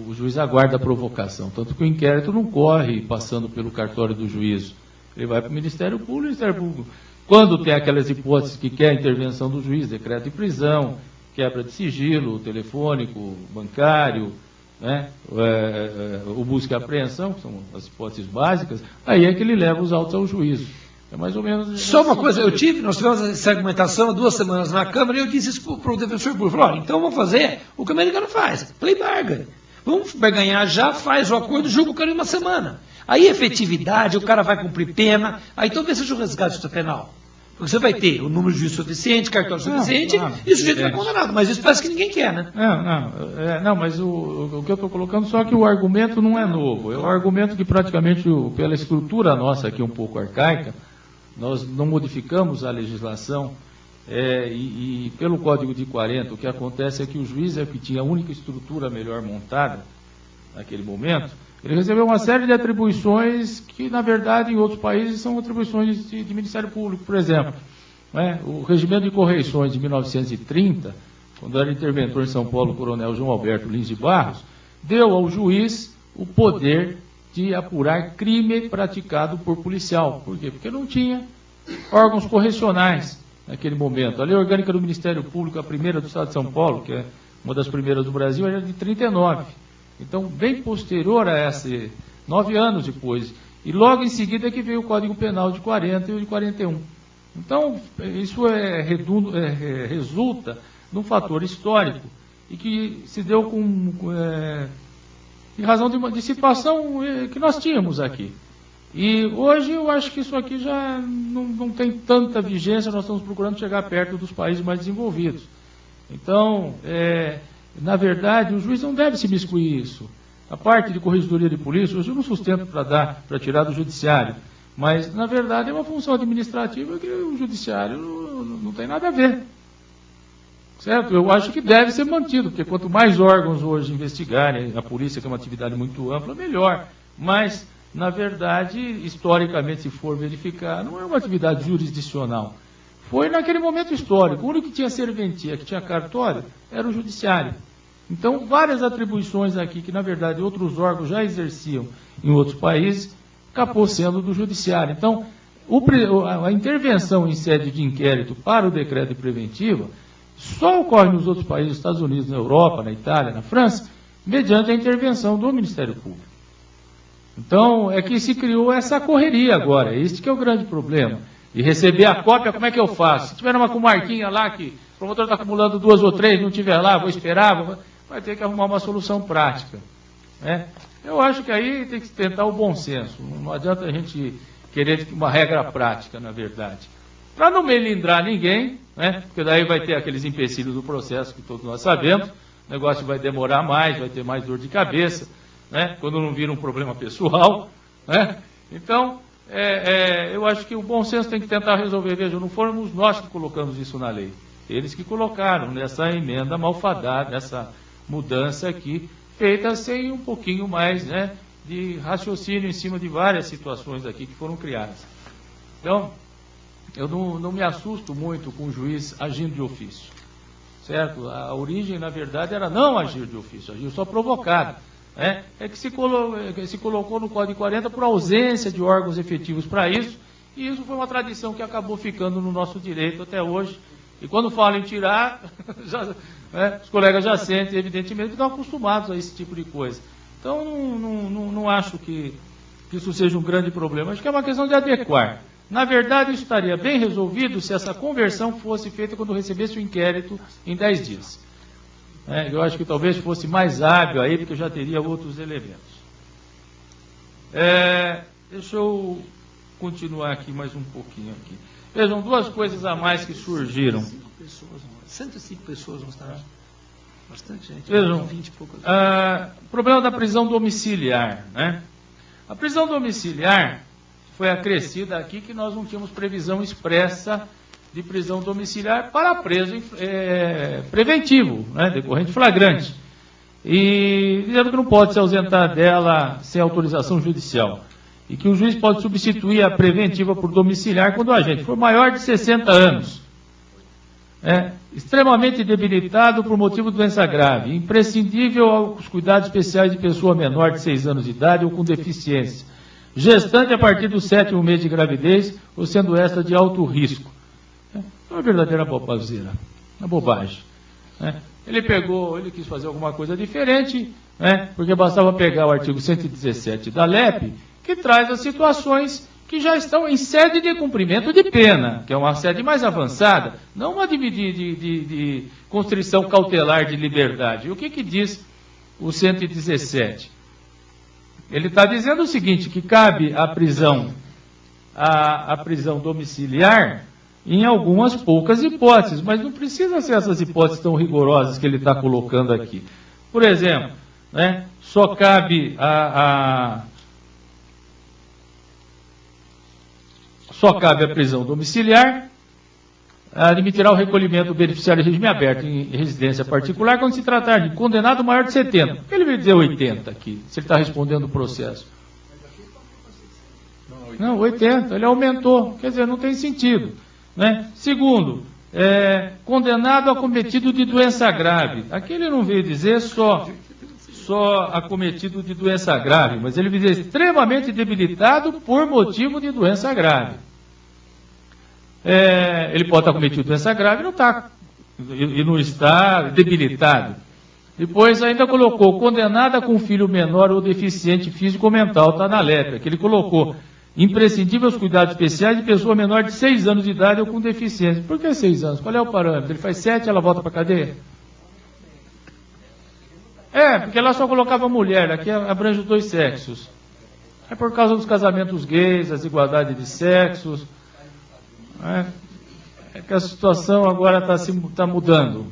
O juiz aguarda a provocação, tanto que o inquérito não corre passando pelo cartório do juízo. Ele vai para o Ministério Público, quando tem aquelas hipóteses que quer a intervenção do juiz, decreto de prisão, quebra de sigilo telefônico, bancário, né? O busca e apreensão, que são as hipóteses básicas, aí é que ele leva os autos ao juízo. É mais ou menos... Só uma coisa, nós tivemos essa argumentação há 2 semanas na Câmara e eu disse isso para o defensor público. Falei, olha, então vamos fazer o que o americano faz, play bargain. Vamos ganhar já, faz o acordo, julga o cara em 1 semana. Aí efetividade, o cara vai cumprir pena, aí talvez seja o resgate penal. Porque você vai ter o número de juiz suficiente, cartório suficiente, e o sujeito vai condenado. Mas isso parece que ninguém quer, né? Não, mas o que eu estou colocando só que o argumento não é novo. É um argumento que praticamente, pela estrutura nossa aqui um pouco arcaica, nós não modificamos a legislação e pelo Código de 40, o que acontece é que o juiz é que tinha a única estrutura melhor montada naquele momento. Ele recebeu uma série de atribuições que, na verdade, em outros países são atribuições de Ministério Público. Por exemplo, o Regimento de Correições de 1930, quando era interventor em São Paulo, o coronel João Alberto Lins de Barros, deu ao juiz o poder de apurar crime praticado por policial. Por quê? Porque não tinha órgãos correcionais naquele momento. A Lei Orgânica do Ministério Público, a primeira do Estado de São Paulo, que é uma das primeiras do Brasil, era de 39. Então, bem posterior a essa, 9 anos depois. E logo em seguida é que veio o Código Penal de 40 e o de 41. Então, isso resulta de um fator histórico e que se deu em razão de situação que nós tínhamos aqui. E hoje eu acho que isso aqui já não tem tanta vigência, nós estamos procurando chegar perto dos países mais desenvolvidos. Então, na verdade, o juiz não deve se miscuir isso. A parte de corregedoria de polícia, hoje eu não sustento para tirar do judiciário, mas, na verdade, é uma função administrativa que o judiciário não tem nada a ver. Certo? Eu acho que deve ser mantido, porque quanto mais órgãos hoje investigarem, a polícia, que é uma atividade muito ampla, melhor. Mas, na verdade, historicamente, se for verificar, não é uma atividade jurisdicional. Foi naquele momento histórico. O único que tinha serventia, que tinha cartório, era o judiciário. Então, várias atribuições aqui, que na verdade outros órgãos já exerciam em outros países, acabou sendo do judiciário. Então, a intervenção em sede de inquérito para o decreto de preventiva só ocorre nos outros países, nos Estados Unidos, na Europa, na Itália, na França, mediante a intervenção do Ministério Público. Então, é que se criou essa correria agora. Este que é o grande problema. E receber a cópia, como é que eu faço? Se tiver uma comarquinha lá que o promotor está acumulando 2 ou 3, não tiver lá, vou esperar, vai ter que arrumar uma solução prática. Né? Eu acho que aí tem que tentar o bom senso. Não adianta a gente querer uma regra prática, na verdade. Para não melindrar ninguém, né? Porque daí vai ter aqueles empecilhos do processo que todos nós sabemos, o negócio vai demorar mais, vai ter mais dor de cabeça, né? Quando não vira um problema pessoal. Né? Então, eu acho que o bom senso tem que tentar resolver. Veja, não fomos nós que colocamos isso na lei. Eles que colocaram nessa emenda malfadada, nessa mudança aqui, feita sem um pouquinho mais, né, de raciocínio em cima de várias situações aqui que foram criadas. Então, eu não me assusto muito com o juiz agindo de ofício, certo? A origem, na verdade, era não agir de ofício, agir só provocado. É que se colocou no Código 40 por ausência de órgãos efetivos para isso, e isso foi uma tradição que acabou ficando no nosso direito até hoje. E quando falam em tirar, os colegas já sentem, evidentemente, que estão acostumados a esse tipo de coisa. Então, não acho que isso seja um grande problema. Acho que é uma questão de adequar. Na verdade, isso estaria bem resolvido se essa conversão fosse feita quando recebesse o inquérito em 10 dias. Eu acho que talvez fosse mais hábil aí, porque já teria outros elementos. Deixa eu continuar aqui mais um pouquinho aqui. Vejam, duas coisas a mais que surgiram. 105 pessoas mostraram. Bastante gente. Vejam, 20 e poucas. O problema da prisão domiciliar, né? A prisão domiciliar foi acrescida aqui que nós não tínhamos previsão expressa de prisão domiciliar para preso preventivo, né, decorrente flagrante. E dizendo que não pode se ausentar dela sem autorização judicial. E que o juiz pode substituir a preventiva por domiciliar quando o agente for maior de 60 anos. Extremamente debilitado por motivo de doença grave, imprescindível aos cuidados especiais de pessoa menor de 6 anos de idade ou com deficiência, gestante a partir do 7º mês de gravidez, ou sendo esta de alto risco. É uma verdadeira bobageira, uma bobagem. Ele quis fazer alguma coisa diferente, porque bastava pegar o artigo 117 da LEP, que traz as situações que já estão em sede de cumprimento de pena, que é uma sede mais avançada, não uma de constrição cautelar de liberdade. E o que diz o 117? Ele está dizendo o seguinte, que cabe a prisão domiciliar em algumas poucas hipóteses, mas não precisa ser essas hipóteses tão rigorosas que ele está colocando aqui. Por exemplo, só cabe a prisão domiciliar, admitirá o recolhimento do beneficiário de regime aberto em residência particular quando se tratar de condenado maior de 70. Por que ele veio dizer 80 aqui, se ele está respondendo o processo? Não, 80, ele aumentou, quer dizer, não tem sentido. Segundo, condenado acometido de doença grave. Aqui ele não veio dizer só acometido de doença grave, mas ele veio dizer extremamente debilitado por motivo de doença grave. Ele pode estar cometido de doença grave e não está debilitado. Depois ainda colocou condenada com filho menor ou deficiente físico ou mental, está na letra, que ele colocou imprescindível aos cuidados especiais de pessoa menor de 6 anos de idade ou com deficiência. Por que 6 anos? Qual é o parâmetro? Ele faz 7 e ela volta para a cadeia? Porque ela só colocava mulher, aqui abrange os 2 sexos. É por causa dos casamentos gays, as igualdades de sexos. É que a situação agora está mudando.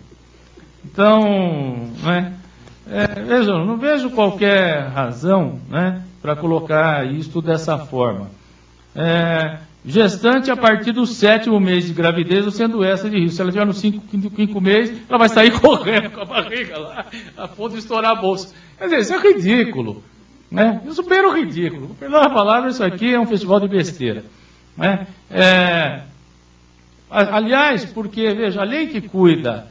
Então, vejam, não vejo qualquer razão para colocar isto dessa forma. Gestante a partir do 7º mês de gravidez, ou sendo essa de risco. Se ela estiver no 5º mês, ela vai sair correndo com a barriga lá, a ponto de estourar a bolsa. Quer dizer, isso é ridículo. Isso é o ridículo. Perdão a palavra, isso aqui é um festival de besteira. Aliás, porque, veja, a lei que cuida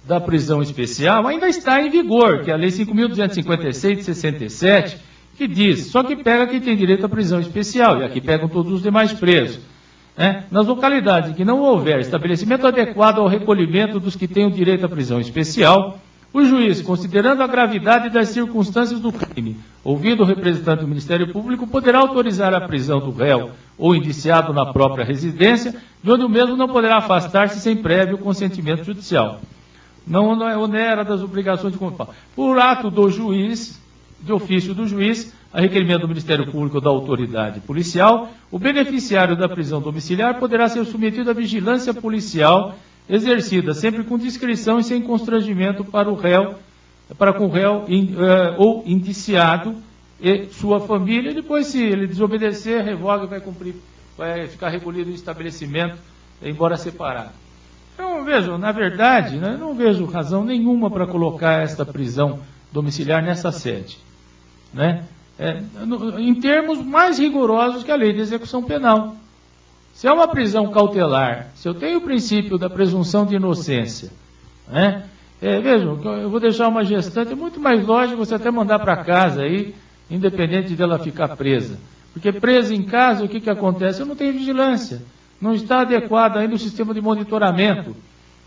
da prisão especial ainda está em vigor, que é a Lei 5.256 de 67, que diz, só que pega quem tem direito à prisão especial, e aqui pegam todos os demais presos. Nas localidades em que não houver estabelecimento adequado ao recolhimento dos que têm o direito à prisão especial, o juiz, considerando a gravidade das circunstâncias do crime, ouvindo o representante do Ministério Público, poderá autorizar a prisão do réu ou indiciado na própria residência, de onde o mesmo não poderá afastar-se sem prévio consentimento judicial. Não onera das obrigações de controle. Por ato do juiz, de ofício do juiz, a requerimento do Ministério Público ou da autoridade policial, o beneficiário da prisão domiciliar poderá ser submetido à vigilância policial exercida sempre com discrição e sem constrangimento para com o réu ou indiciado e sua família. E depois, se ele desobedecer, revoga e vai ficar recolhido em estabelecimento, embora separado. Então, vejam, na verdade, eu não vejo razão nenhuma para colocar esta prisão domiciliar nessa sede. Em termos mais rigorosos que a lei de execução penal. Se é uma prisão cautelar, se eu tenho o princípio da presunção de inocência, né? Vejam, eu vou deixar uma gestante, é muito mais lógico você até mandar para casa aí, independente dela ficar presa. Porque presa em casa, o que acontece? Eu não tenho vigilância, não está adequado ainda o sistema de monitoramento.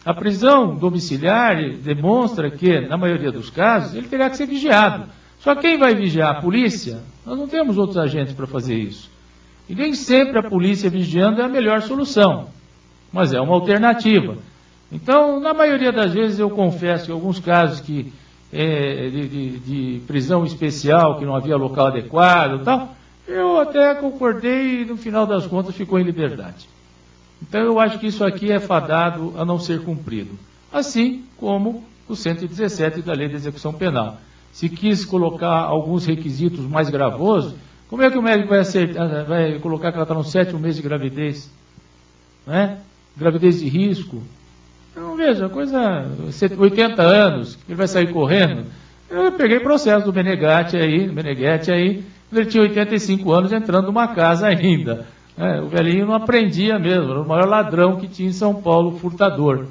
A prisão domiciliar demonstra que, na maioria dos casos, ele terá que ser vigiado. Só quem vai vigiar? A polícia? Nós não temos outros agentes para fazer isso. E nem sempre a polícia vigiando é a melhor solução, mas é uma alternativa. Então, na maioria das vezes, eu confesso que alguns casos de prisão especial, que não havia local adequado e tal, eu até concordei e, no final das contas, ficou em liberdade. Então, eu acho que isso aqui é fadado a não ser cumprido. Assim como o 117 da Lei de Execução Penal. Se quis colocar alguns requisitos mais gravosos, como é que o médico vai colocar que ela está no 7º mês de gravidez? Né? Gravidez de risco. Então, veja, coisa, 80 anos, ele vai sair correndo. Eu peguei processo do Meneghetti aí, ele tinha 85 anos entrando numa casa ainda. O velhinho não aprendia mesmo, era o maior ladrão que tinha em São Paulo, furtador.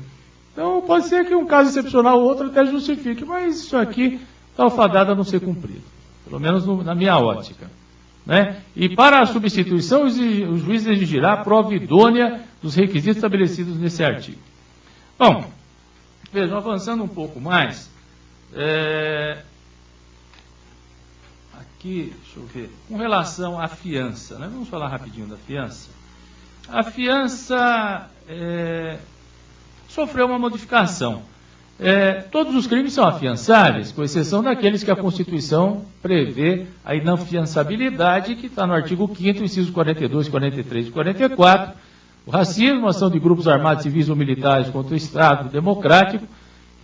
Então, pode ser que um caso excepcional ou outro até justifique, mas isso aqui está fadado a não ser cumprido, pelo menos na minha ótica. Né? E para a substituição, o juiz exigirá a prova idônea dos requisitos estabelecidos nesse artigo. Bom, vejam, avançando um pouco mais, aqui, deixa eu ver, com relação à fiança, né? Vamos falar rapidinho da fiança. A fiança sofreu uma modificação. Todos os crimes são afiançáveis, com exceção daqueles que a Constituição prevê a inafiançabilidade, que está no artigo 5º, incisos 42, 43 e 44, o racismo, ação de grupos armados, civis ou militares contra o Estado democrático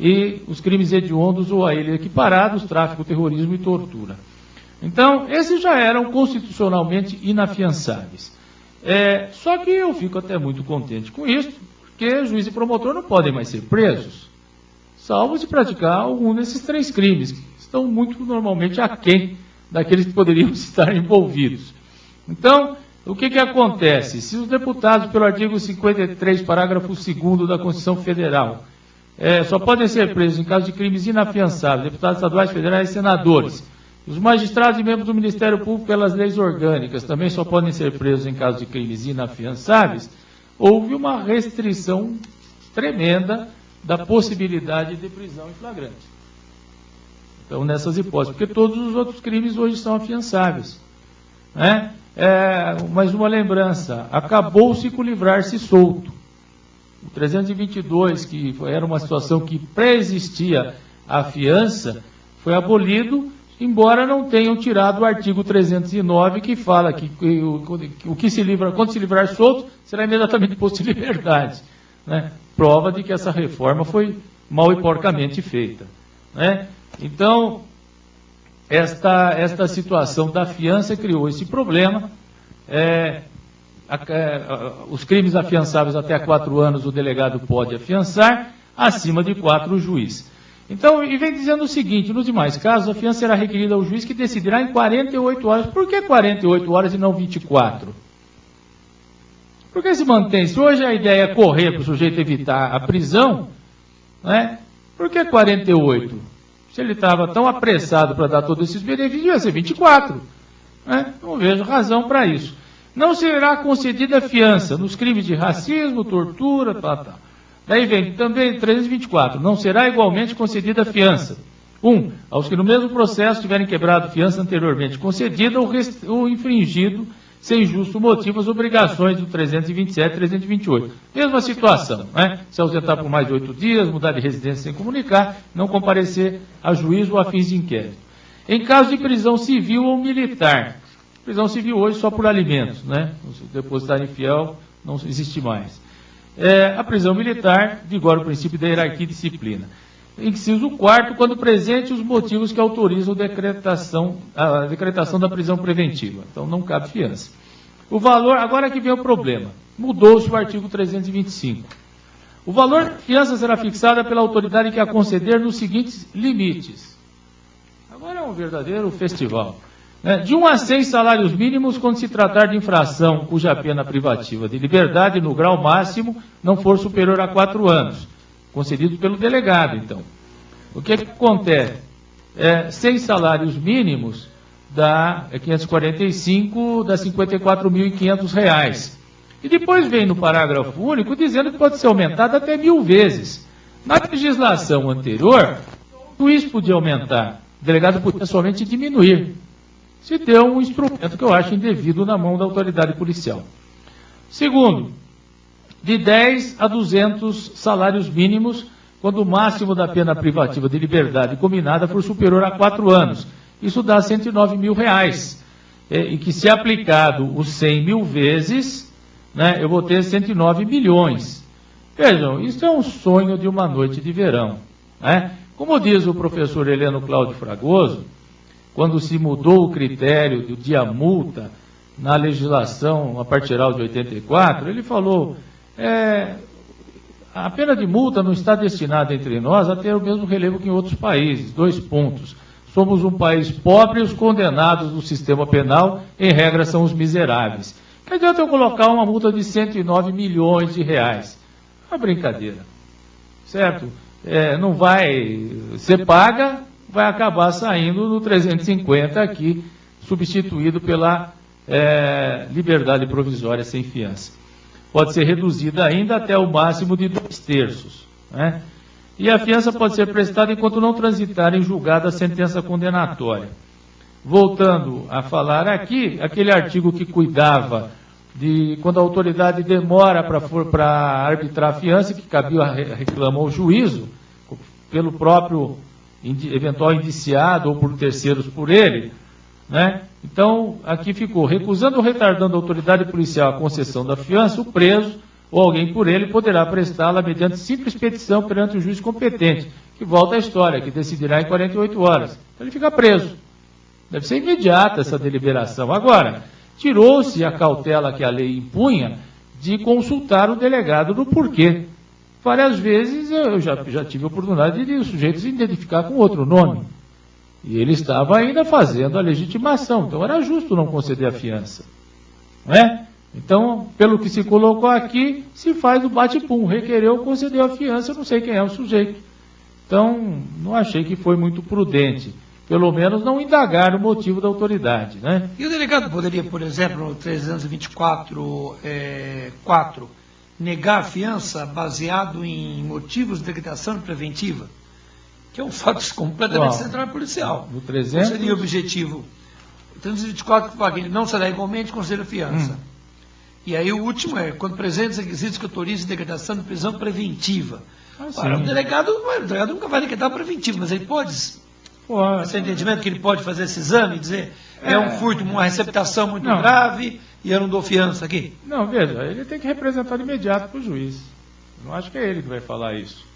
e os crimes hediondos ou a ele equiparados, tráfico, terrorismo e tortura. Então, esses já eram constitucionalmente inafiançáveis. Só que eu fico até muito contente com isso, porque juiz e promotor não podem mais ser presos, salvo se praticar algum desses 3 crimes, que estão muito normalmente aquém daqueles que poderiam estar envolvidos. Então, o que acontece? Se os deputados, pelo artigo 53, parágrafo 2º da Constituição Federal, só podem ser presos em caso de crimes inafiançáveis, deputados estaduais, federais e senadores. Os magistrados e membros do Ministério Público, pelas leis orgânicas, também só podem ser presos em caso de crimes inafiançáveis. Houve uma restrição tremenda da possibilidade de prisão em flagrante. Então, nessas hipóteses, porque todos os outros crimes hoje são afiançáveis. Né? Mais uma lembrança, acabou-se com livrar-se solto. O 322, que era uma situação que preexistia à fiança, foi abolido, embora não tenham tirado o artigo 309, que fala que o que se livra, quando se livrar solto, será imediatamente posto em liberdade. Né? Prova de que essa reforma foi mal e porcamente feita. Né? Então, esta situação da fiança criou esse problema. Os crimes afiançáveis até 4 anos o delegado pode afiançar, acima de 4 o juiz. Então, e vem dizendo o seguinte, nos demais casos, a fiança será requerida ao juiz que decidirá em 48 horas. Por que 48 horas e não 24? Por que se mantém? Se hoje a ideia é correr para o sujeito evitar a prisão, né? Por que 48? Se ele estava tão apressado para dar todos esses benefícios, ia ser 24. Né? Não vejo razão para isso. Não será concedida fiança nos crimes de racismo, tortura, tal. Daí vem também 324. Não será igualmente concedida fiança. 1. Aos que no mesmo processo tiverem quebrado fiança anteriormente concedida ou infringido sem justo motivo as obrigações do 327 e 328. Mesma situação, né? Se ausentar por mais de 8 dias, mudar de residência sem comunicar, não comparecer a juízo ou a fins de inquérito. Em caso de prisão civil ou militar, prisão civil hoje só por alimentos, né? O depositário infiel não existe mais. A prisão militar, vigora o princípio da hierarquia e disciplina. Inciso 4º, quando presente os motivos que autorizam a decretação da prisão preventiva. Então, não cabe fiança. O valor, agora que vem o problema, mudou-se o artigo 325. O valor da fiança será fixado pela autoridade que a conceder nos seguintes limites. Agora é um verdadeiro festival. né, de 1 a 6 salários mínimos quando se tratar de infração cuja pena privativa de liberdade no grau máximo não for superior a 4 anos, concedido pelo delegado, então. O que acontece? 6 salários mínimos dá 545, dá R$ 54.500. E depois vem no parágrafo único dizendo que pode ser aumentado até 1.000 vezes. Na legislação anterior, o juiz podia aumentar, o delegado podia somente diminuir. Se deu um instrumento que eu acho indevido na mão da autoridade policial. Segundo, de 10 a 200 salários mínimos, quando o máximo da pena privativa de liberdade combinada for superior a 4 anos. Isso dá R$ 109 mil. E que, se aplicado os 100 mil vezes, né, eu vou ter 109 milhões. Vejam, isso é um sonho de uma noite de verão. Né? Como diz o professor Heleno Cláudio Fragoso, quando se mudou o critério do dia multa na legislação a partir de 84, ele falou, a pena de multa não está destinada entre nós a ter o mesmo relevo que em outros países. 2 pontos. Somos um país pobre e os condenados do sistema penal, em regra, são os miseráveis. Que adianta eu colocar uma multa de 109 milhões de reais? É uma brincadeira. Certo? Não vai ser paga, vai acabar saindo no 350 aqui, substituído pela liberdade provisória sem fiança. Pode ser reduzida ainda até o máximo de 2/3. Né? E a fiança pode ser prestada enquanto não transitar em julgada a sentença condenatória. Voltando a falar aqui, aquele artigo que cuidava de quando a autoridade demora para arbitrar a fiança, que cabia reclamar o juízo, pelo próprio eventual indiciado ou por terceiros por ele, né? Então, aqui ficou, recusando ou retardando a autoridade policial a concessão da fiança, o preso ou alguém por ele poderá prestá-la mediante simples petição perante o juiz competente, que volta à história, que decidirá em 48 horas. Então, ele fica preso. Deve ser imediata essa deliberação. Agora, tirou-se a cautela que a lei impunha de consultar o delegado do porquê. Várias vezes eu já tive a oportunidade de o sujeito se identificar com outro nome. E ele estava ainda fazendo a legitimação, então era justo não conceder a fiança. Não é? Então, pelo que se colocou aqui, se faz o bate-pum, requereu, concedeu a fiança, eu não sei quem é o sujeito. Então, não achei que foi muito prudente, pelo menos não indagar o motivo da autoridade. Né? E o delegado poderia, por exemplo, no 324.4, negar a fiança baseado em motivos de decretação preventiva? Que é um fato completamente central e policial. No 300... Seria o objetivo. O 324, não será igualmente conceder a fiança. E aí o último é, quando presentes requisitos que autorizem decretação de prisão preventiva. O delegado nunca vai decretar preventivo, mas ele pode... Esse entendimento que ele pode fazer esse exame e dizer, um furto, uma receptação muito grave, e eu não dou fiança aqui? Não, veja, ele tem que representar de imediato para o juiz. Não acho que é ele que vai falar isso.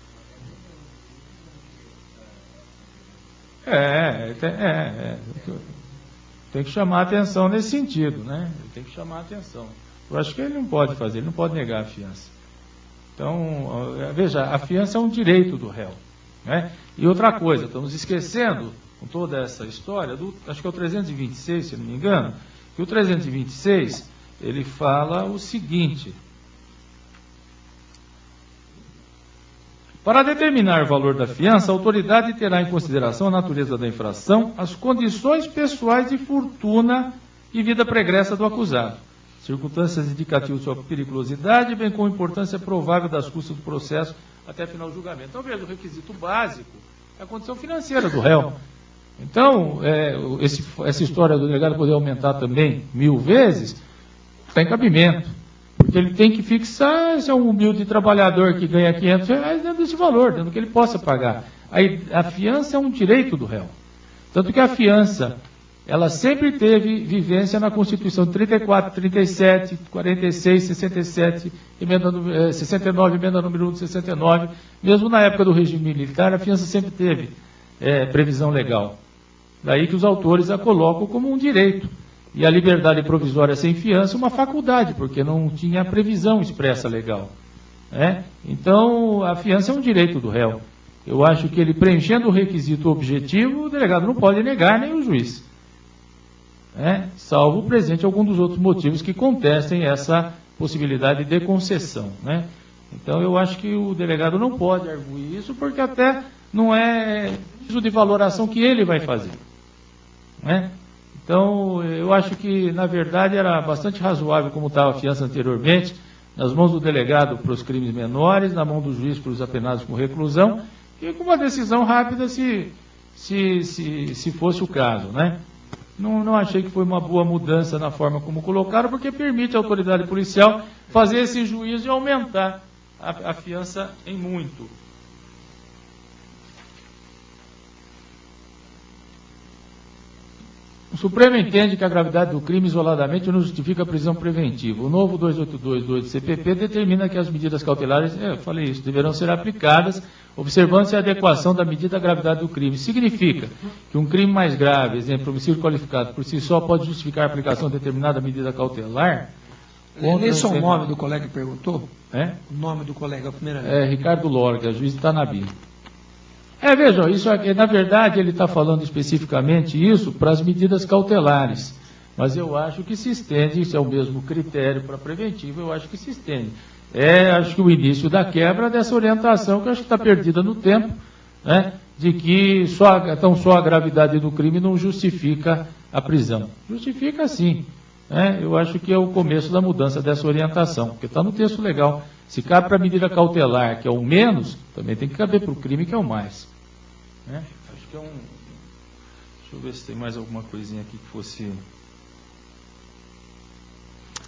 Tem que chamar a atenção nesse sentido, né? Ele tem que chamar a atenção. Eu acho que ele não pode fazer, ele não pode negar a fiança. Então, veja, a fiança é um direito do réu. Né? E outra coisa, estamos esquecendo, com toda essa história, acho que é o 326, se não me engano, que o 326, ele fala o seguinte: para determinar o valor da fiança, a autoridade terá em consideração a natureza da infração, as condições pessoais de fortuna e vida pregressa do acusado, circunstâncias indicativas de sua periculosidade, bem como a importância provável das custas do processo até final do julgamento. Então, veja, o requisito básico é a condição financeira do réu. Então, essa história do delegado poder aumentar também 1000 vezes, está em cabimento. Porque ele tem que fixar, se é um humilde trabalhador que ganha R$500 dentro desse valor, dentro do que ele possa pagar. Aí, a fiança é um direito do réu. Tanto que a fiança, ela sempre teve vivência na Constituição de 34, 37, 46, 67, 69, emenda número 1 de 69. Mesmo na época do regime militar, a fiança sempre teve previsão legal. Daí que os autores a colocam como um direito. E a liberdade provisória sem fiança uma faculdade, porque não tinha previsão expressa legal. Né? Então, a fiança é um direito do réu. Eu acho que ele, preenchendo o requisito objetivo, o delegado não pode negar, nem o juiz. salvo presente algum dos outros motivos que contestem essa possibilidade de concessão. Então, eu acho que o delegado não pode arguir isso, porque até não é isso de valoração que ele vai fazer. Então, eu acho que, na verdade, era bastante razoável como estava a fiança anteriormente, nas mãos do delegado para os crimes menores, na mão do juiz para os apenados com reclusão, e com uma decisão rápida se fosse o caso. Não achei que foi uma boa mudança na forma como colocaram, porque permite à autoridade policial fazer esse juízo e aumentar a fiança em muito. O Supremo entende que a gravidade do crime isoladamente não justifica a prisão preventiva. O novo 282.2 do CPP determina que as medidas cautelares, eu falei isso, deverão ser aplicadas, observando-se a adequação da medida à gravidade do crime. Significa que um crime mais grave, exemplo, homicídio qualificado, por si só pode justificar a aplicação de determinada medida cautelar? Lê só o nome do colega que perguntou? O nome do colega, a primeira vez. Ricardo Lorga, juiz de Tanabi. Vejam, isso aqui, na verdade, ele está falando especificamente isso para as medidas cautelares. Mas eu acho que se estende, isso é o mesmo critério para preventivo, eu acho que se estende. Acho que o início da quebra dessa orientação, que eu acho que está perdida no tempo, de que só a gravidade do crime não justifica a prisão. Justifica sim. Eu acho que é o começo da mudança dessa orientação, porque está no texto legal. Se cabe para a medida cautelar, que é o menos, também tem que caber para o crime, que é o mais. Acho que é um... Deixa eu ver se tem mais alguma coisinha aqui que fosse...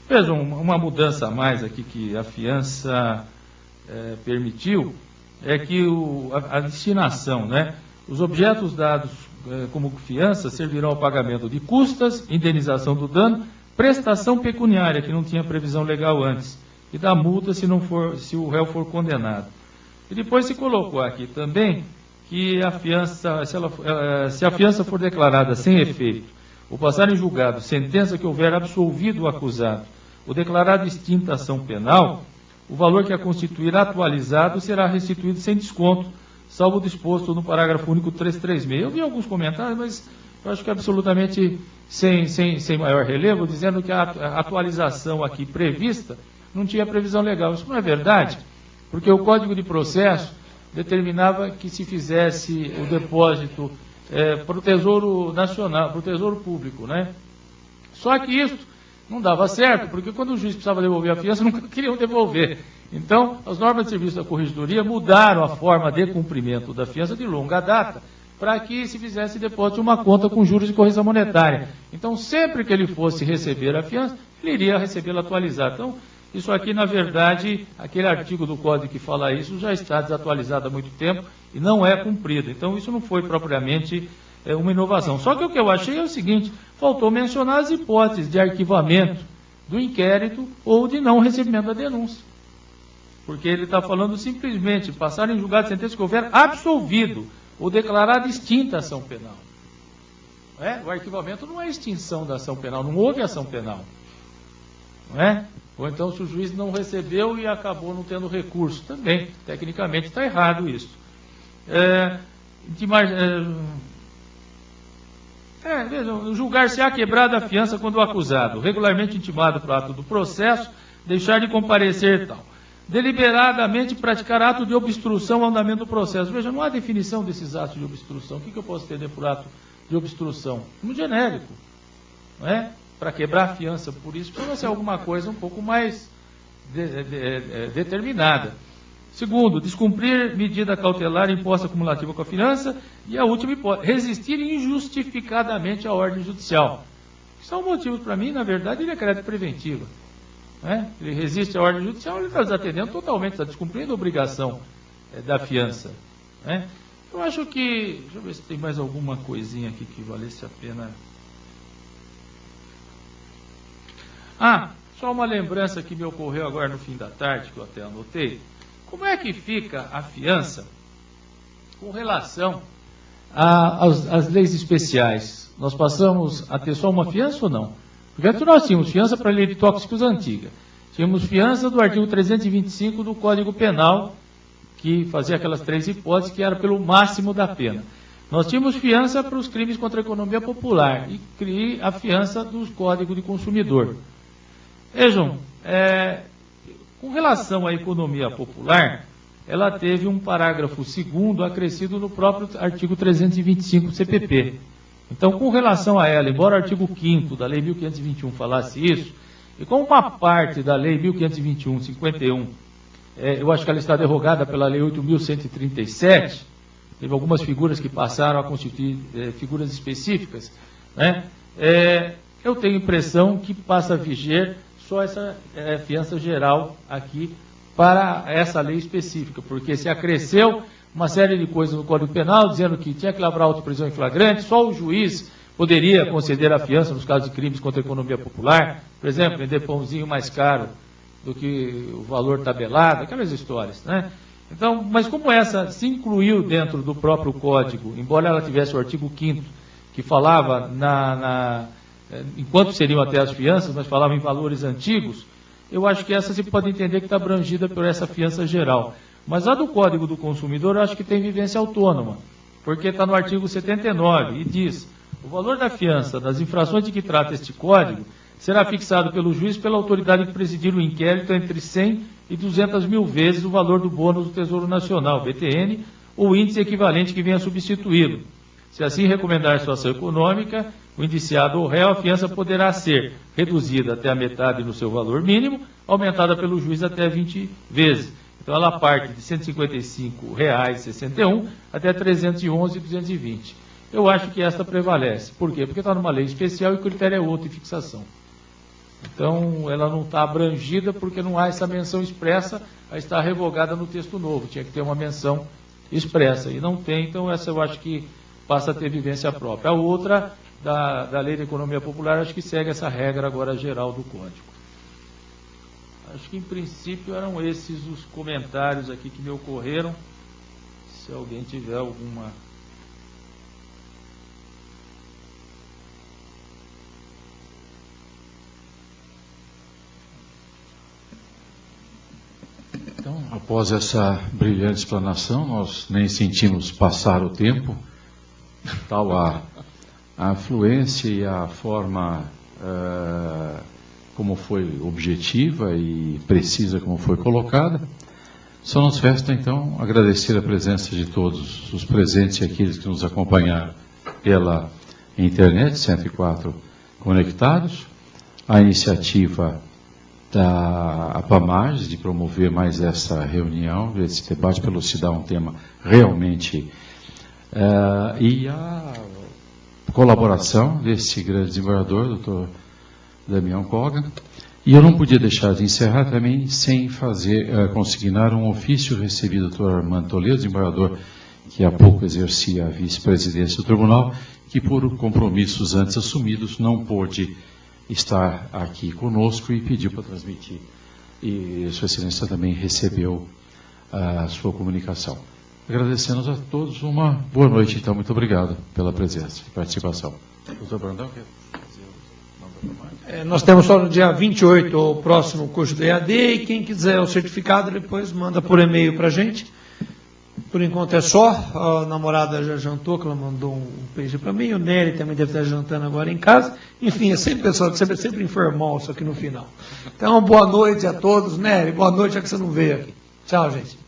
Vejam, uma mudança a mais aqui que a fiança permitiu, é que a destinação, os objetos dados como fiança servirão ao pagamento de custas, indenização do dano, prestação pecuniária, que não tinha previsão legal antes, e da multa se o réu for condenado. E depois se colocou aqui também que a fiança, se a fiança for declarada sem efeito, ou passar em julgado sentença que houver absolvido o acusado, ou declarado extinta a ação penal, o valor que a constituir atualizado será restituído sem desconto, salvo o disposto no parágrafo único 336. Eu vi alguns comentários, mas eu acho que absolutamente sem maior relevo, dizendo que a atualização aqui prevista não tinha previsão legal. Isso não é verdade, porque o Código de Processo determinava que se fizesse o depósito para o Tesouro Nacional, para o Tesouro Público, Só que isso não dava certo, porque quando o juiz precisava devolver a fiança, nunca queriam devolver. Então, as normas de serviço da Corregedoria mudaram a forma de cumprimento da fiança de longa data, para que se fizesse depósito de uma conta com juros de correção monetária. Então, sempre que ele fosse receber a fiança, ele iria recebê-la atualizada. Então, isso aqui, na verdade, aquele artigo do Código que fala isso já está desatualizado há muito tempo e não é cumprido. Então, isso não foi propriamente uma inovação. Só que o que eu achei é o seguinte, faltou mencionar as hipóteses de arquivamento do inquérito ou de não recebimento da denúncia. Porque ele está falando simplesmente passar em julgado de sentença que houver absolvido ou declarada extinta a ação penal. O arquivamento não é extinção da ação penal, não houve ação penal. Ou então se o juiz não recebeu e acabou não tendo recurso. Também, tecnicamente, está errado isso. Vejam, julgar-se-á quebrada a fiança quando o acusado, regularmente intimado para o ato do processo, deixar de comparecer e tal. Deliberadamente praticar ato de obstrução ao andamento do processo. Veja, não há definição desses atos de obstrução. O que eu posso entender por ato de obstrução? No genérico. Para quebrar a fiança por isso, precisa ser alguma coisa um pouco mais determinada. Segundo, descumprir medida cautelar imposta cumulativa com a fiança. E a última hipótese, resistir injustificadamente à ordem judicial. São motivos, para mim, na verdade, de decreto preventivo. Ele resiste à ordem judicial, ele está desatendendo totalmente, está descumprindo a obrigação da fiança. Eu acho que... Deixa eu ver se tem mais alguma coisinha aqui que valesse a pena... Só uma lembrança que me ocorreu agora no fim da tarde, que eu até anotei. Como é que fica a fiança com relação às leis especiais? Nós passamos a ter só uma fiança ou não? Porque antes nós tínhamos fiança para a lei de tóxicos antiga. Tínhamos fiança do artigo 325 do Código Penal, que fazia aquelas três hipóteses, que era pelo máximo da pena. Nós tínhamos fiança para os crimes contra a economia popular e a fiança dos códigos de consumidor. Vejam, com relação à economia popular, ela teve um parágrafo 2º acrescido no próprio artigo 325 do CPP. Então, com relação a ela, embora o artigo 5º da Lei 1521 falasse isso, e como uma parte da Lei 1521-51, eu acho que ela está derrogada pela Lei 8.137, teve algumas figuras que passaram a constituir figuras específicas, né? Eu tenho a impressão que passa a viger só essa fiança geral aqui para essa lei específica, porque se acresceu uma série de coisas no Código Penal, dizendo que tinha que lavrar auto-prisão em flagrante, só o juiz poderia conceder a fiança nos casos de crimes contra a economia popular, por exemplo, vender pãozinho mais caro do que o valor tabelado, aquelas histórias, né? Então, mas como essa se incluiu dentro do próprio Código, embora ela tivesse o artigo 5º, que falava enquanto seriam até as fianças, mas falava em valores antigos, eu acho que essa se pode entender que está abrangida por essa fiança geral. Mas a do Código do Consumidor, eu acho que tem vivência autônoma, porque está no artigo 79 e diz: o valor da fiança das infrações de que trata este Código será fixado pelo juiz pela autoridade que presidir o inquérito entre 100 e 200 mil vezes o valor do bônus do Tesouro Nacional, BTN, ou índice equivalente que venha substituí-lo. Se assim recomendar situação econômica, o indiciado ou réu, a fiança poderá ser reduzida até a metade no seu valor mínimo, aumentada pelo juiz até 20 vezes. Então, ela parte de R$ 155,61 até R$ 311,220. Eu acho que esta prevalece. Por quê? Porque está numa lei especial e o critério é outro de fixação. Então, ela não está abrangida porque não há essa menção expressa, a estar revogada no texto novo. Tinha que ter uma menção expressa, e não tem, então essa eu acho que passa a ter vivência própria. A outra, da Lei da Economia Popular, acho que segue essa regra agora geral do Código. Acho que, em princípio, eram esses os comentários aqui que me ocorreram. Se alguém tiver alguma... Então, após essa brilhante explanação, nós nem sentimos passar o tempo, tal a afluência e a forma como foi objetiva e precisa como foi colocada. Só nos resta, então, agradecer a presença de todos os presentes e aqueles que nos acompanharam pela internet, 104 conectados, a iniciativa da APAMAGES de promover mais essa reunião, esse debate, para elucidar um tema realmente, e a colaboração desse grande desembargador, doutor Damião Koga. E eu não podia deixar de encerrar também sem consignar um ofício recebido do doutor Armando Toledo, desembargador que há pouco exercia a vice-presidência do tribunal, que por compromissos antes assumidos não pôde estar aqui conosco e pediu para transmitir. E Sua Excelência também recebeu a sua comunicação. Agradecemos a todos, uma boa noite, então, muito obrigado pela presença e participação. Doutor Brandão, quer fazer nós temos só no dia 28 o próximo curso do EAD, e quem quiser o certificado depois manda por e-mail para a gente. Por enquanto é só. A namorada já jantou, que ela mandou um peixe para mim, o Nery também deve estar jantando agora em casa. Enfim, é sempre pessoal que sempre informal isso aqui no final. Então, boa noite a todos. Nery, boa noite, já que você não veio aqui. Tchau, gente.